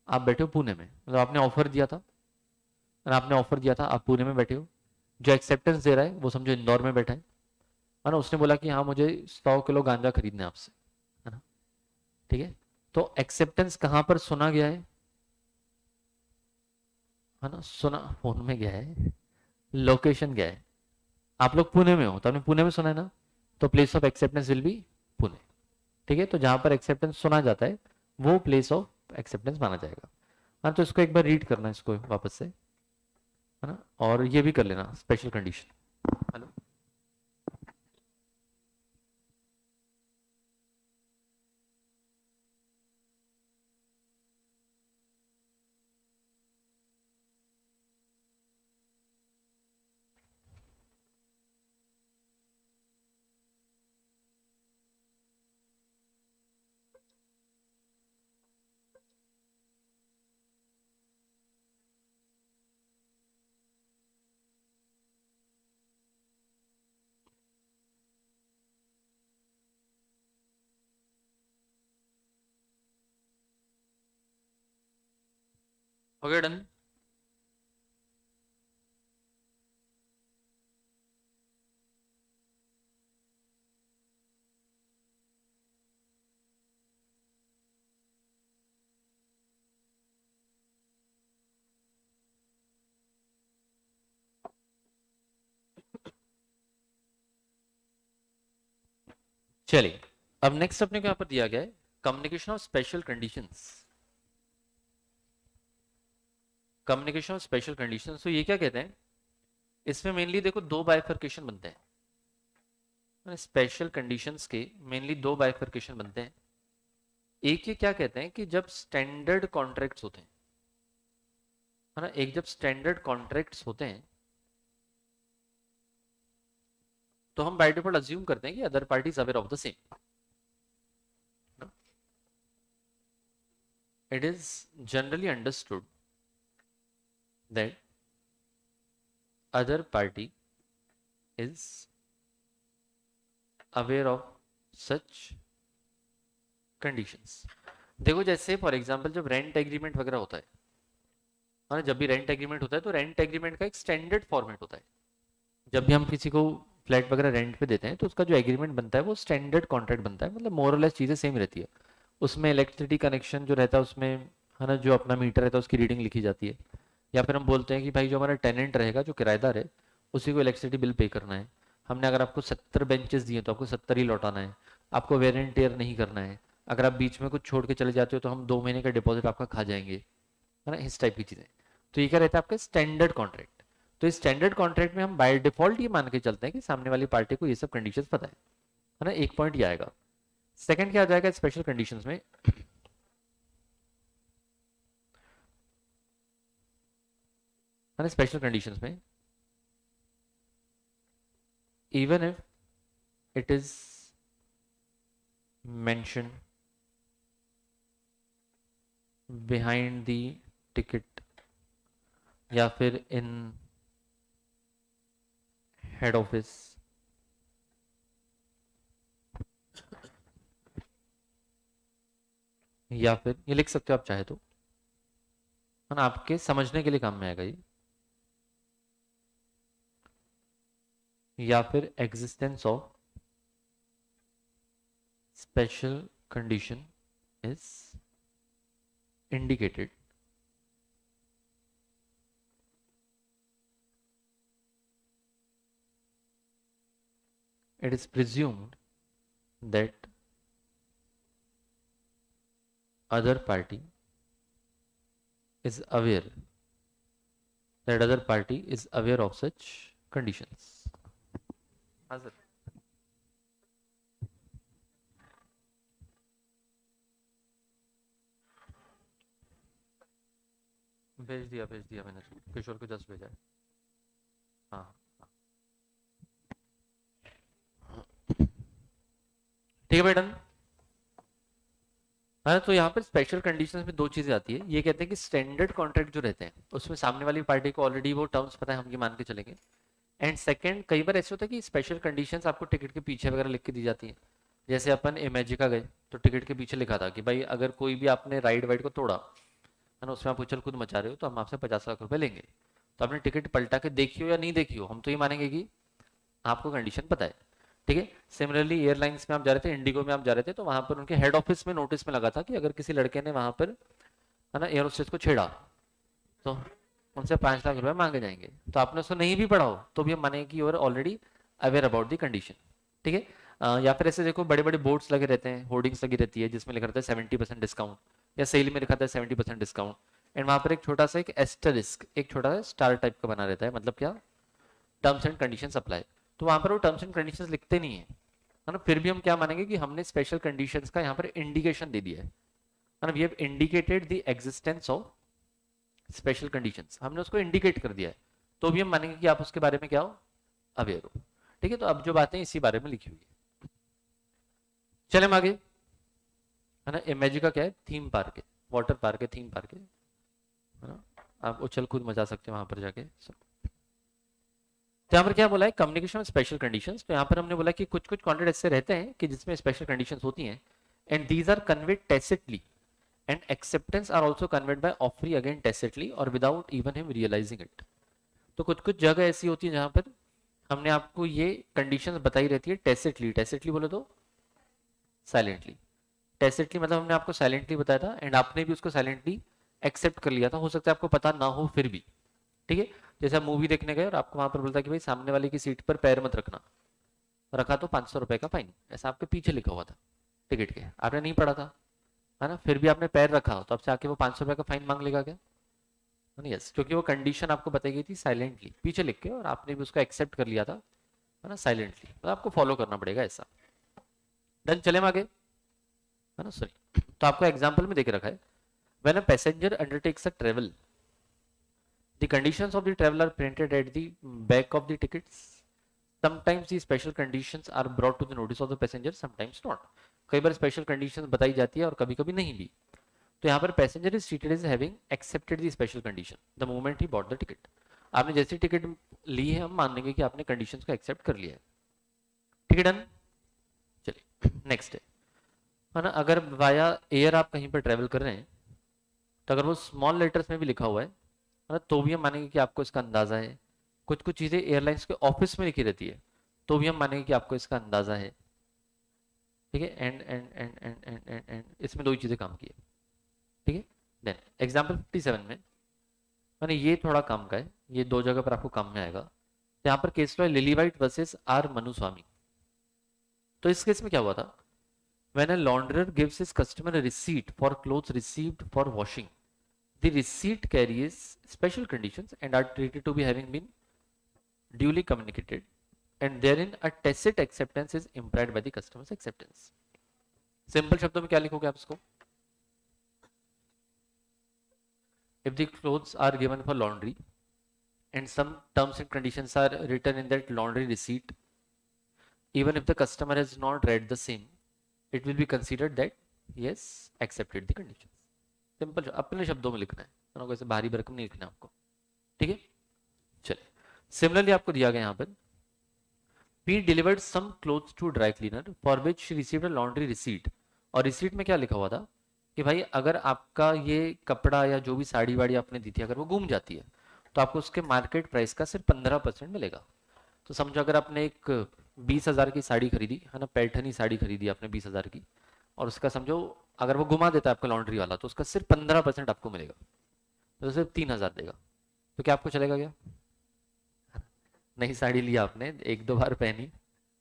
A: आप बैठे हो पुणे में, मतलब आपने ऑफर दिया था, और आपने ऑफर दिया था, आप पुणे में बैठे हो, जो एक्सेप्टेंस दे रहा है वो समझो इंदौर में बैठा है ना, उसने बोला कि हाँ मुझे 100 किलो गांजा खरीदना है आपसे, है ना। ठीक है, तो एक्सेप्टेंस कहां पर सुना गया है ना, सुना फोन में गया है, लोकेशन गया है, आप लोग पुणे में हो तो आपने पुणे में सुना है ना, तो place of acceptance will be Pune. ठीक है, तो जहां पर एक्सेप्टेंस सुना जाता है वो प्लेस ऑफ एक्सेप्टेंस माना जाएगा। हाँ, तो इसको एक बार रीड करना इसको वापस से, है ना, और ये भी कर लेना स्पेशल कंडीशन। हेलो, हो गया डन। चलिए अब नेक्स्ट अपने को यहाँ पर दिया गया है communication of special conditions. Communication of special conditions, तो ये क्या कहते हैं, इसमें मेनली देखो दो बाइफर्केशन बनते हैं, स्पेशल कंडीशंस के मेनली दो बाइफर्केशन बनते हैं। एक ये क्या कहते हैं कि जब स्टैंडर्ड कॉन्ट्रैक्ट्स होते हैं, है ना, एक जब स्टैंडर्ड कॉन्ट्रैक्ट्स होते हैं तो हम बाय डिफॉल्ट अज्यूम करते हैं कि other parties aware of the same. It is generally understood that other party is aware of such conditions. देखो जैसे फॉर एग्जांपल जब रेंट एग्रीमेंट वगैरह होता है ना, जब भी रेंट एग्रीमेंट होता है तो रेंट एग्रीमेंट का एक स्टैंडर्ड फॉर्मेट होता है। जब भी हम किसी को फ्लैट वगैरह रेंट पे देते हैं तो उसका जो एग्रीमेंट बनता है वो स्टैंडर्ड कॉन्ट्रैक्ट बनता है, मतलब मोर और लेस चीज़ें सेम रहती है। उसमें इलेक्ट्रिसिटी कनेक्शन जो रहता है उसमें, है ना, जो अपना मीटर रहता है उसकी रीडिंग लिखी जाती है, या फिर हम बोलते हैं कि भाई जो हमारा टेनेंट रहेगा, जो किराएदार है, उसी को इलेक्ट्रिसिटी बिल पे करना है। हमने अगर आपको 70 बेंचेस दिए तो आपको 70 ही लौटाना है, आपको वेयर एंड टेयर नहीं करना है। अगर आप बीच में कुछ छोड़ के चले जाते हो तो हम 2 महीने का डिपॉजिट आपका खा जाएंगे, है ना, इस टाइप की चीज़ें। तो ये क्या रहता है आपका स्टैंडर्ड कॉन्ट्रैक्ट। तो इस स्टैंडर्ड कॉन्ट्रैक्ट में हम बाय डिफॉल्ट ये मान के चलते हैं कि सामने वाली पार्टी को ये सब कंडीशंस पता है ना, एक पॉइंट ये आएगा। सेकंड क्या आ जाएगा स्पेशल कंडीशंस में, है ना, स्पेशल कंडीशंस में even if it is mention behind the ticket या फिर इन हेड ऑफिस, या फिर ये लिख सकते हो आप चाहे तो, है ना, आपके समझने के लिए काम में आएगा ये, या फिर existence of special condition is indicated it is presumed that other party is aware of such conditions. हाँ सर, भेज दिया मैंने, किशोर को जस्ट भेजा है। हाँ ठीक है मैडम। हाँ, तो यहाँ पर स्पेशल कंडीशंस में दो चीजें आती है। ये कहते हैं कि स्टैंडर्ड कॉन्ट्रैक्ट जो रहते हैं उसमें सामने वाली पार्टी को ऑलरेडी वो टर्म्स पता है, हम ये मान के चलेंगे। एंड सेकंड, कई बार ऐसे होता है कि स्पेशल कंडीशंस आपको टिकट के पीछे वगैरह लिख के दी जाती हैं। जैसे अपन इमेजिका गए तो टिकट के पीछे लिखा था कि भाई अगर कोई भी आपने राइड वाइड को तोड़ा है ना, उसमें आप उछल कूद मचा रहे हो तो हम आपसे 50 लाख रुपए लेंगे। तो आपने टिकट पलटा के देखी हो या नहीं देखी हो, हम तो ये मानेंगे कि आपको कंडीशन पता है। ठीक है। सिमिलरली एयरलाइंस में आप जा रहे थे, इंडिगो में आप जा रहे थे, तो वहां पर उनके हेड ऑफिस में नोटिस में लगा था कि अगर किसी लड़के ने वहां पर है ना एयर होस्टेस को छेड़ा तो उनसे 5 लाख रुपए मांगे जाएंगे। तो आपने उसको नहीं भी पढ़ा हो तो भी हम मानेंगे कि you are already aware about the condition. ठीक है। या फिर ऐसे देखो, बड़े बड़े बोर्ड्स लगे रहते हैं, होर्डिंग्स लगी रहती है जिसमें लिखा रहता है 70% डिस्काउंट, या सेल में लिखा था 70% डिस्काउंट, एंड वहां पर एक छोटा सा एक एस्टरिस्क, एक छोटा सा स्टार टाइप का बना रहता है, मतलब क्या, टर्म्स एंड कंडीशंस अप्लाई। तो वहां पर वो टर्म्स एंड कंडीशंस लिखते नहीं है ना, फिर भी हम क्या मानेंगे कि हमने स्पेशल कंडीशंस का यहाँ पर इंडिकेशन दे दिया है ना, we have indicated the existence of special conditions, हमने उसको इंडिकेट कर दिया है, तो भी हम मानेंगे कि आप उसके बारे में क्या हो, अवेयर हो। ठीक है। तो अब जो बातें इसी बारे में लिखी हुई है, चले हम आगे। है ना, इमेजिका क्या है, थीम पार्क है, वाटर पार्क है, थीम पार्क है ना, आप उछल कूद मचा सकते हैं वहां पर जाके। तो यहाँ पर क्या बोला है, कम्युनिकेशन स्पेशल कंडीशंस। तो यहाँ पर हमने बोला कि कुछ कुछ कॉन्ट्रैक्ट ऐसे रहते हैं कि जिसमें स्पेशल कंडीशंस होती हैं, and these are conveyed tacitly and acceptance are also conveyed by offeree again tacitly और without even him realising it. तो कुछ कुछ जगह ऐसी होती है जहां पर हमने आपको ये कंडीशंस बताई रहती है टैसिटली, टैसिटली बोले तो साइलेंटली, टैसिटली मतलब हमने आपको साइलेंटली बताया था एंड आपने भी उसको साइलेंटली एक्सेप्ट कर लिया था, हो सकता है आपको पता ना हो फिर भी। ठीक है। जैसे आप मूवी देखने गए और आपको वहां पर बोलता है कि भाई सामने वाले की सीट पर पैर मत रखना, रखा तो 500 रुपए का फाइन, ऐसा आपके पीछे लिखा हुआ था टिकट के, आपने नहीं पढ़ा था है ना, फिर भी आपने पैर रखा तो आपसे आके वो 500 रुपए का फाइन मांग लेगा क्या? यस, क्योंकि वो कंडीशन आपको बताई गई थी साइलेंटली पीछे लिख के, और आपने भी उसको एक्सेप्ट कर लिया था है ना साइलेंटली, तो आपको फॉलो करना पड़ेगा ऐसा। डन, चले हम आगे है ना, सॉरी। तो आपको एग्जाम्पल में देख रखा है, when a passenger undertakes a travel, the conditions of the travel are printed at the back of the tickets. Sometimes the special conditions are brought to the notice of the passenger, sometimes not. कई बार special conditions बताई जाती है और कभी कभी नहीं भी। तो यहाँ पर passenger is treated as having accepted the special condition the moment he bought the ticket. आपने जैसी टिकट ली है हम मान लेंगे कि आपने कंडीशंस को एक्सेप्ट कर लिया है। ठीक है, डन। चलिए नेक्स्ट है ना, अगर वाया एयर आप कहीं पर ट्रेवल कर रहे हैं तो अगर वो स्मॉल लेटर्स में भी लिखा हुआ है ना, तो भी हम मानेंगे कि आपको इसका अंदाजा है। कुछ कुछ चीजें एयरलाइंस के ऑफिस में लिखी रहती है तो भी हम मानेंगे कि आपको इसका अंदाजा है। ठीक है। And and and and and and and इसमें दो ही चीजें काम की है। ठीक है। देन एग्जांपल 57 में मैंने ये थोड़ा काम का है, ये दो जगह पर आपको काम में आएगा। तो यहाँ पर केस हुआ लिली वाइट वर्सेस आर मनुस्वामी। तो इस केस में क्या हुआ था, when a launderer gives his customer a receipt for clothes received for washing, the receipt carries special conditions and are treated to be having been duly communicated, and therein a tacit acceptance is implied by the customer's acceptance. Simple शब्दों में क्या लिखोगे आप इसको, if the clothes are given for laundry and some terms and conditions are written in that laundry receipt, even if the customer has not read the same, it will be considered that he has accepted the conditions. Simple अपने शब्दों में लिखना है, कोई भारी भरकम नहीं लिखना आपको। ठीक है। चलिए सिमिलरली आपको दिया गया यहाँ पर, P delivered some clothes to dry cleaner for which she received a laundry receipt. और रिसीट में क्या लिखा हुआ था कि भाई अगर आपका ये कपड़ा या जो भी साड़ी वाड़ी आपने दी थी अगर वो गुम जाती है तो आपको उसके मार्केट प्राइस का सिर्फ 15% मिलेगा। तो समझो अगर आपने एक 20,000 की साड़ी खरीदी है ना, पैठनी साड़ी खरीदी आपने 20,000 की, और उसका समझो अगर वो घुमा देता है आपका लॉन्ड्री वाला तो उसका सिर्फ 15% आपको मिलेगा, तो सिर्फ 3,000 देगा। तो क्या आपको चलेगा क्या? नई साड़ी लिया आपने, एक दो बार पहनी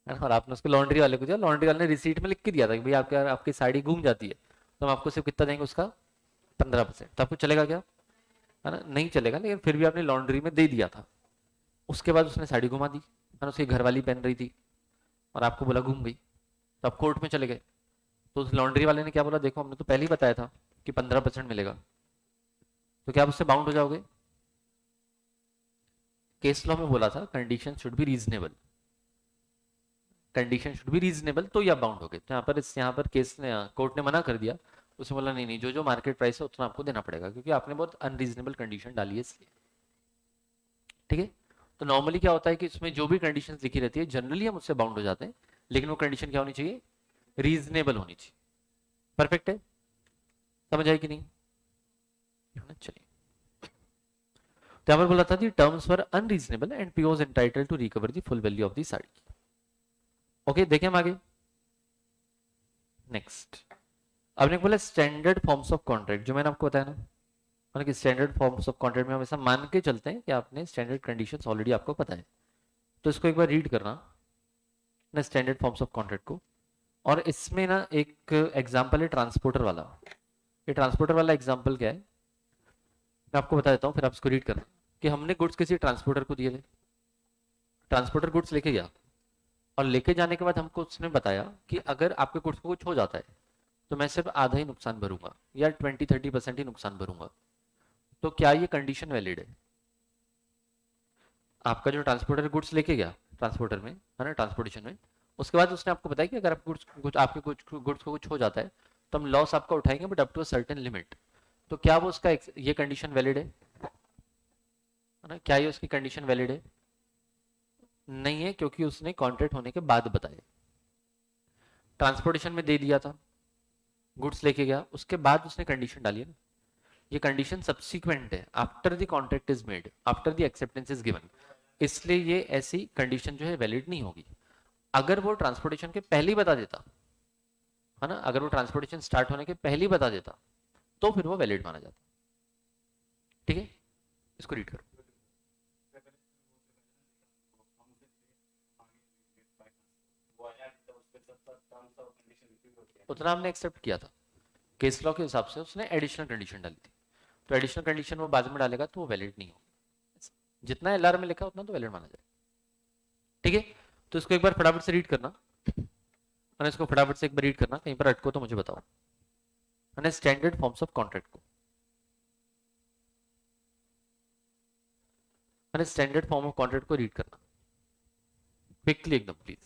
A: है ना, और आपने उसको लॉन्ड्री वाले को दिया, लॉन्ड्री वाले ने रिसीट में लिख के दिया था कि भाई आपके आपकी साड़ी घूम जाती है, तो हम आपको सिर्फ कितना देंगे उसका 15%। तो आपको चलेगा क्या? है ना, नहीं चलेगा, लेकिन फिर भी आपने लॉन्ड्री में दे दिया था। उसके बाद उसने साड़ी घुमा दी, है ना, उसकी घरवाली पहन रही थी और आपको बोला घूम गई, तो आप कोर्ट में चले गए। तो उस लॉन्ड्री वाले ने क्या बोला, देखो हमने तो पहले ही बताया था कि 15% मिलेगा, तो क्या आप उससे बाउंड हो जाओगे? केस लॉ में बोला था condition should be reasonable, condition should be reasonable, तो ये आप बाउंड हो गए। तो यहाँ पर केस ने, कोर्ट ने मना कर दिया। उसने बोला नहीं नहीं, जो जो मार्केट प्राइस है उतना आपको देना पड़ेगा, क्योंकि आपने बहुत अनरीजनेबल कंडीशन डाली है इसलिए। ठीक है, तो नॉर्मली क्या होता है कि इसमें जो भी कंडीशंस लिखी रहती है जनरली हम उससे बाउंड हो जाते हैं, लेकिन वो कंडीशन क्या होनी चाहिए? रीजनेबल होनी चाहिए। परफेक्ट है, समझ आई कि नहीं? चलिए, तो यहाँ पर बोला था the terms were unreasonable and P was entitled to recover the full value of the sari. Okay, देखें हम आगे। नेक्स्ट, आपने बोला स्टैंडर्ड फॉर्म्स ऑफ कॉन्ट्रैक्ट, जो मैंने आपको बताया ना, मतलब कि स्टैंडर्ड फॉर्म्स ऑफ कॉन्ट्रैक्ट में हम ऐसा मान के चलते हैं कि आपने स्टैंडर्ड कंडीशंस ऑलरेडी आपको पता है। तो इसको एक बार रीड करना ना, स्टैंडर्ड फॉर्म्स ऑफ कॉन्ट्रैक्ट को। और इसमें ना एक एग्जांपल है ट्रांसपोर्टर वाला। ये ट्रांसपोर्टर वाला एग्जांपल क्या है, मैं आपको बता देता हूँ, फिर आप इसको रीड करना। कि हमने गुड्स किसी ट्रांसपोर्टर को दिए थे, ट्रांसपोर्टर गुड्स लेके गया, और लेके जाने के बाद हमको उसने बताया कि अगर आपके गुड्स को कुछ हो जाता है तो मैं सिर्फ आधा ही नुकसान भरूंगा या 20-30% ही नुकसान भरूंगा। तो क्या ये कंडीशन वैलिड है? आपका जो ट्रांसपोर्टर गुड्स लेके गया ट्रांसपोर्टर में, है ना, ट्रांसपोर्टेशन में, उसके बाद उसने आपको बताया कि अगर आपके गुड्स को कुछ हो जाता है तो हम लॉस आपका उठाएंगे, but up to a certain limit. तो क्या वो उसका ये कंडीशन वैलिड है ना? क्या ये उसकी कंडीशन वैलिड है? नहीं है, क्योंकि उसने कॉन्ट्रैक्ट होने के बाद बताया। ट्रांसपोर्टेशन में दे दिया था, गुड्स लेके गया, उसके बाद उसने कंडीशन डाली है ना, ये कंडीशन सब्सिक्वेंट है, after the contract is made, after the acceptance is given, इसलिए ये ऐसी कंडीशन जो है वैलिड नहीं होगी। अगर वो ट्रांसपोर्टेशन के पहले ही बता देता, है ना, अगर वो ट्रांसपोर्टेशन स्टार्ट होने के पहले ही बता देता, तो फिर वो वैलिड माना जाता। ठीक है, इसको रीड करो। उतना हमने एक्सेप्ट किया था, केस लॉ के हिसाब से उसने एडिशनल कंडीशन डाली थी, तो एडिशनल कंडीशन वो बाद में डालेगा तो वो वैलिड नहीं होगी। जितना एलआर में लिखा उतना तो वैलिड माना जाए। ठीक है, तो इसको एक बार फटाफट से रीड करना, मैंने इसको फटाफट से एक बार रीड करना, कहीं पर अटको तो मुझे बताओ। मैंने स्टैंडर्ड फॉर्म्स ऑफ कॉन्ट्रैक्ट को, मैंने स्टैंडर्ड फॉर्म ऑफ कॉन्ट्रैक्ट को रीड करना क्विकली एकदम प्लीज।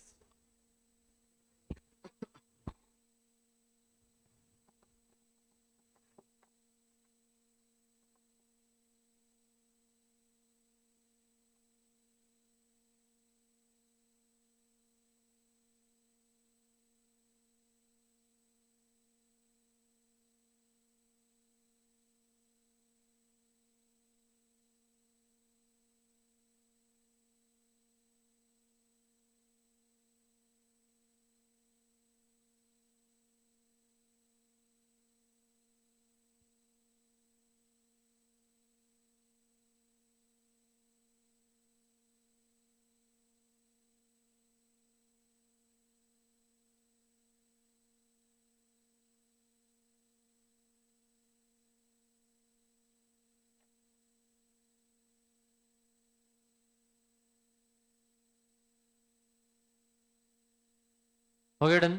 A: हो गया डन?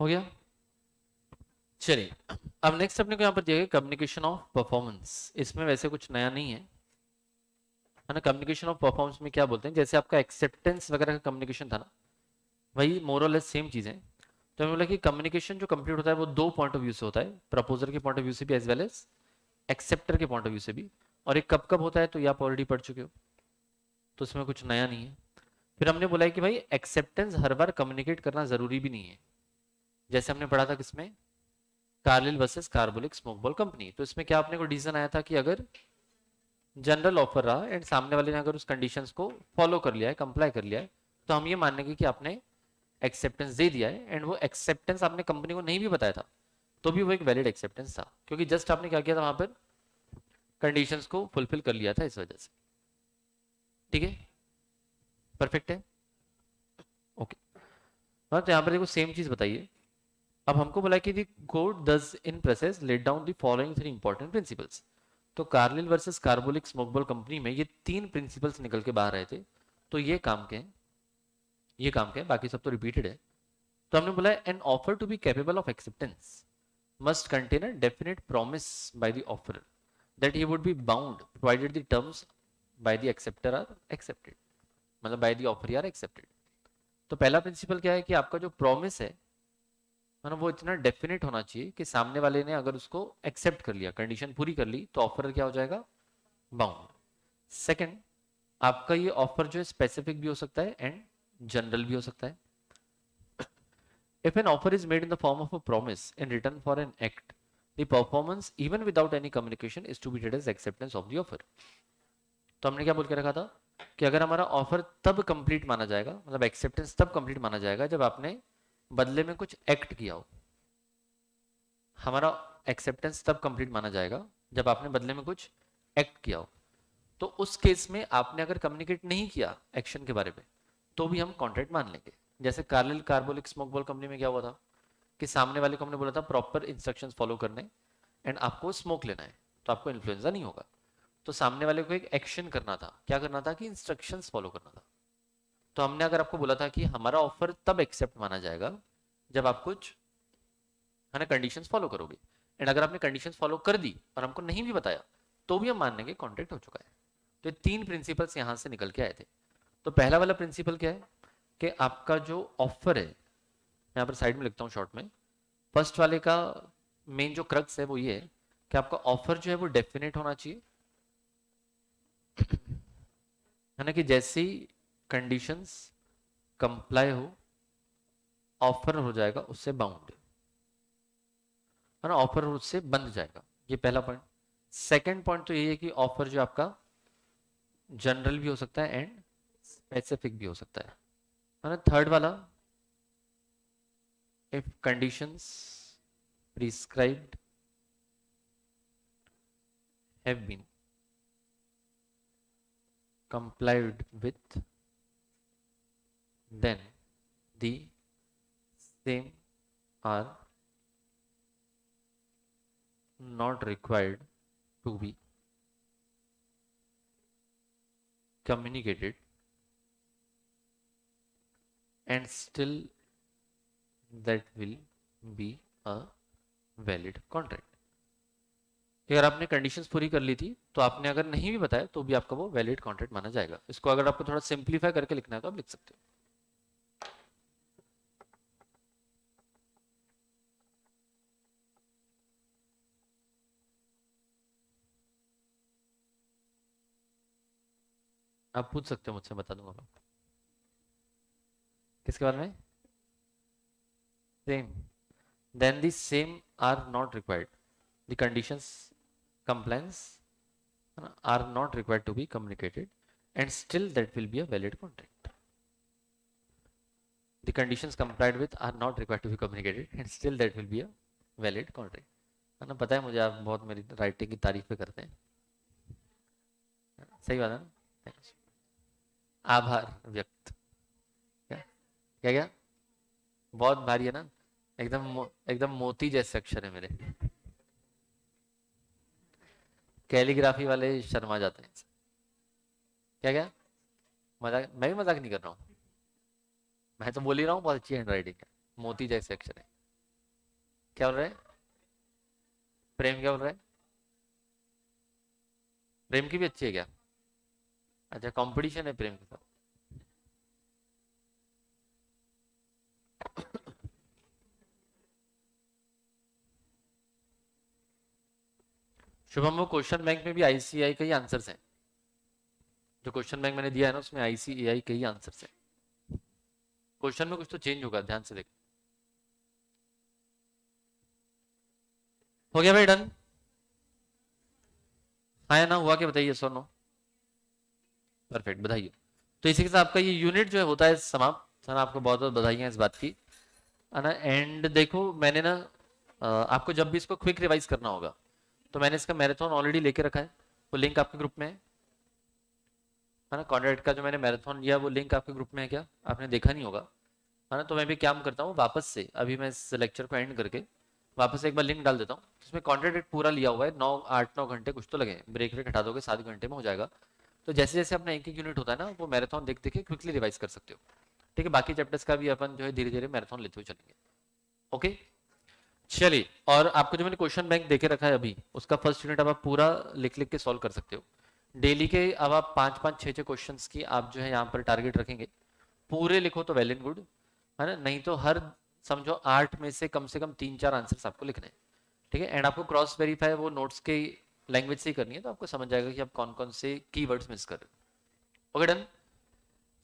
A: हो गया, चलिए। अब नेक्स्ट अपने को यहाँ पर दिया कम्युनिकेशन ऑफ परफॉर्मेंस। इसमें वैसे कुछ नया नहीं है ना। कम्युनिकेशन ऑफ परफॉर्मेंस में क्या बोलते हैं, जैसे आपका एक्सेप्टेंस वगैरह का कम्युनिकेशन था ना, वही मोर और लेस सेम चीजें। तो मैं बोला कि कम्युनिकेशन जो कंप्लीट होता है वो दो पॉइंट ऑफ व्यू से होता है, प्रपोजर के पॉइंट ऑफ व्यू से भी एज वेल एज एक्सेप्टर के पॉइंट ऑफ व्यू से भी। और एक कब कब होता है तो ये आप ऑलरेडी पढ़ चुके हो, तो इसमें कुछ नया नहीं है। फिर हमने बोला है कि भाई एक्सेप्टेंस हर बार कम्युनिकेट करना जरूरी भी नहीं है, जैसे हमने पढ़ा था किसमें, Carlill versus Carbolic Smoke Ball company. तो इसमें क्या अपने को डिसीजन आया था कि अगर जनरल ऑफर रहा एंड सामने वाले ने अगर उस कंडीशंस को फॉलो कर लिया है, कंप्लाई कर लिया है, तो हम ये मानेंगे कि आपने एक्सेप्टेंस दे दिया है। एंड वो एक्सेप्टेंस आपने कंपनी को नहीं भी बताया था तो भी वो एक वैलिड एक्सेप्टेंस था, क्योंकि जस्ट आपने क्या किया था वहां पर, कंडीशंस को फुलफिल कर लिया था इस वजह से। ठीक है, परफेक्ट है, ओके। हाँ, तो यहाँ पर देखो सेम चीज बताइए। अब हमको बोला कि the code does in process let down the following 3 important principles. तो Carlill versus Carbolic Smoke Ball Company में ये 3 प्रिंसिपल्स निकल के बाहर आए थे। तो ये काम के हैं, ये काम के हैं, बाकी सब तो रिपीटेड है। तो हमने बोला an offer to be capable of acceptance must contain a definite promise by the offerer that he would be bound provided the terms by the acceptor are accepted, मतलब by the offer are accepted। तो पहला principal क्या है कि आपका जो promise है मतलब वो इतना डेफिनेट होना चाहिए कि सामने वाले ने अगर उसको एक्सेप्ट कर लिया, कंडीशन पूरी कर ली, तो ऑफर क्या हो जाएगा, बाउंड। सेकंड, आपका ये ऑफर जो है स्पेसिफिक भी हो सकता है एंड जनरल भी हो सकता है। If an offer is made in the form of a promise in return for an act, the performance, even without any communication, is to be treated as acceptance of the offer। तो हमने क्या बोल के रखा था कि अगर हमारा ऑफर तब कंप्लीट माना जाएगा, मतलब एक्सेप्टेंस तब कंप्लीट माना जाएगा जब आपने बदले में कुछ एक्ट किया हो। हमारा एक्सेप्टेंस तब कंप्लीट माना जाएगा जब आपने बदले में कुछ एक्ट किया हो। तो उस केस में आपने अगर कम्युनिकेट नहीं किया एक्शन के बारे में तो भी हम कॉन्ट्रैक्ट मान लेंगे। जैसे Carlill carbolic Smoke Ball Company में क्या हुआ था कि सामने वाले को हमने बोला था प्रॉपर इंस्ट्रक्शंस फॉलो करने एंड आपको स्मोक लेना है, तो आपको इन्फ्लुएंजा नहीं होगा। तो सामने वाले को एक एक्शन करना था, क्या करना था कि इंस्ट्रक्शंस फॉलो करना था। तो हमने अगर आपको बोला था कि हमारा ऑफर तब एक्सेप्ट माना जाएगा जब आप कुछ है ना कंडीशंस फॉलो करोगे, एंड अगर आपने कंडीशंस फॉलो कर दी और हमको नहीं भी बताया तो भी हम मान लेंगे कॉन्ट्रैक्ट हो चुका है। तो ये 3 प्रिंसिपल्स यहां से निकल के आए थे। तो पहला वाला प्रिंसिपल क्या है कि आपका जो ऑफर है, यहाँ पर साइड में लिखता हूँ शॉर्ट में, फर्स्ट वाले का मेन जो क्रक्स है वो ये है कि आपका ऑफर जो है वो डेफिनेट होना चाहिए, है ना, कि जैसी कंडीशंस कंप्लाई हो ऑफर हो जाएगा उससे बाउंड, है ना, ऑफर उससे बंध जाएगा। ये पहला पॉइंट। सेकंड पॉइंट तो ये है कि ऑफर जो आपका जनरल भी हो सकता है एंड स्पेसिफिक भी हो सकता है ना। थर्ड वाला, if conditions prescribed have been complied with, then the same are not required to be communicated and still that will be a valid contract। अगर आपने कंडीशंस पूरी कर ली थी तो आपने अगर नहीं भी बताया तो भी आपका वो वैलिड कॉन्ट्रैक्ट माना जाएगा। इसको अगर आपको थोड़ा सिंप्लीफाई करके लिखना है तो आप लिख सकते हो। आप पूछ सकते हो मुझसे, बता दूंगा मैं। किसके बारे में? Same, then the same are not required, the conditions compliance are not required to be communicated and still that will be a valid contract। the conditions complied with are not required to be communicated and still that will be a valid contract। है ना, पता है मुझे आप बहुत मेरी writing की तारीफें करते हैं, सही बात है ना। आभार व्यक्त, क्या क्या क्या, बहुत भारी है ना, एकदम मोती जैसे अक्षर है मेरे। कैलीग्राफी वाले शर्मा जाते हैं। क्या क्या, मजाक, मैं भी मजाक नहीं कर रहा हूँ, मैं तो बोल ही रहा हूँ बहुत अच्छी हैंड राइटिंग है, मोती जैसे अक्षर है। क्या बोल रहे हैं? प्रेम क्या बोल रहा है? प्रेम की भी अच्छी है क्या? अच्छा, कंपटीशन है प्रेम के साथ। शुभम, वो क्वेश्चन बैंक में भी आईसीआई के ही आंसर्स हैं। जो क्वेश्चन बैंक मैंने दिया है ना उसमें आईसीआई के ही आंसर्स हैं। क्वेश्चन में कुछ तो चेंज होगा, ध्यान से देख। हो गया भाई डन? हाँ या ना हुआ क्या बताइए, सो नो? परफेक्ट, बधाई। तो इसी के साथ आपका ये यूनिट जो है होता है समाप्त। सर आपको बहुत बहुत बधाई है इस बात की, है ना। एंड देखो मैंने ना आपको जब भी इसको क्विक रिवाइज करना होगा तो मैंने इसका मैराथन ऑलरेडी लेके रखा है, वो लिंक आपके ग्रुप में है ना। कॉन्ट्रैक्ट का जो मैंने मैराथन लिया वो लिंक आपके ग्रुप में है क्या? आपने देखा नहीं होगा, है ना। तो मैं भी क्या करता हूँ, वापस से अभी मैं इस लेक्चर को एंड करके वापस से एक बार लिंक डाल देता हूँ। इसमें कॉन्ट्रैक्ट पूरा लिया हुआ है, 9 8 9 घंटे कुछ तो लगे, ब्रेक ब्रेक हटा दोगे 7 घंटे में हो जाएगा। तो जैसे जैसे अपना एक एक यूनिट होता है ना, वो मैराथन देख देख के क्विकली रिवाइज कर सकते हो। ठीक है, बाकी चैप्टर्स का भी अपन जो है धीरे धीरे मैराथन लेते हुए चलेंगे। ओके, चलिए। और आपको जो मैंने क्वेश्चन बैंक देके रखा है अभी, उसका फर्स्ट यूनिट अब आप पूरा लिख लिख के सॉल्व कर सकते हो डेली के। अब आप 5 5 6 6 क्वेश्चन की आप जो है यहाँ पर टारगेट रखेंगे, पूरे लिखो तो वेल एंड गुड, है ना। नहीं तो हर समझो 8 में से कम 3 4 आंसर्स आपको लिखने हैं। ठीक है, एंड आपको क्रॉस वेरीफाई वो नोट्स के लैंग्वेज से ही करनी है, तो आपको समझ जाएगा कि आप कौन कौन से कीवर्ड्स मिस कर रहे हो। Okay done.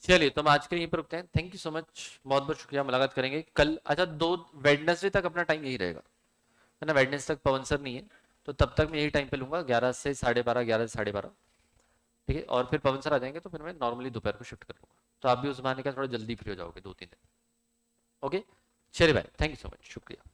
A: चलिए तो हम आज के लिए यहीं पर रुकते हैं। थैंक यू सो मच, बहुत बहुत शुक्रिया। मुलाकात करेंगे कल। अच्छा, 2 वेडनेसडे तक अपना टाइम यही रहेगा, है ना। वेडनेसडे तक पवन सर नहीं है, तो तब तक मैं यही टाइम पे लूंगा, 11 से 12:30, 11 से 12:30। ठीक है, और फिर पवन सर आ जाएंगे तो फिर मैं नॉर्मली दोपहर को शिफ्ट कर लूंगा, तो आप भी उस बहाने का थोड़ा जल्दी फ्री हो जाओगे 2 3 दिन। ओके, चलिए भाई, थैंक यू सो मच, शुक्रिया।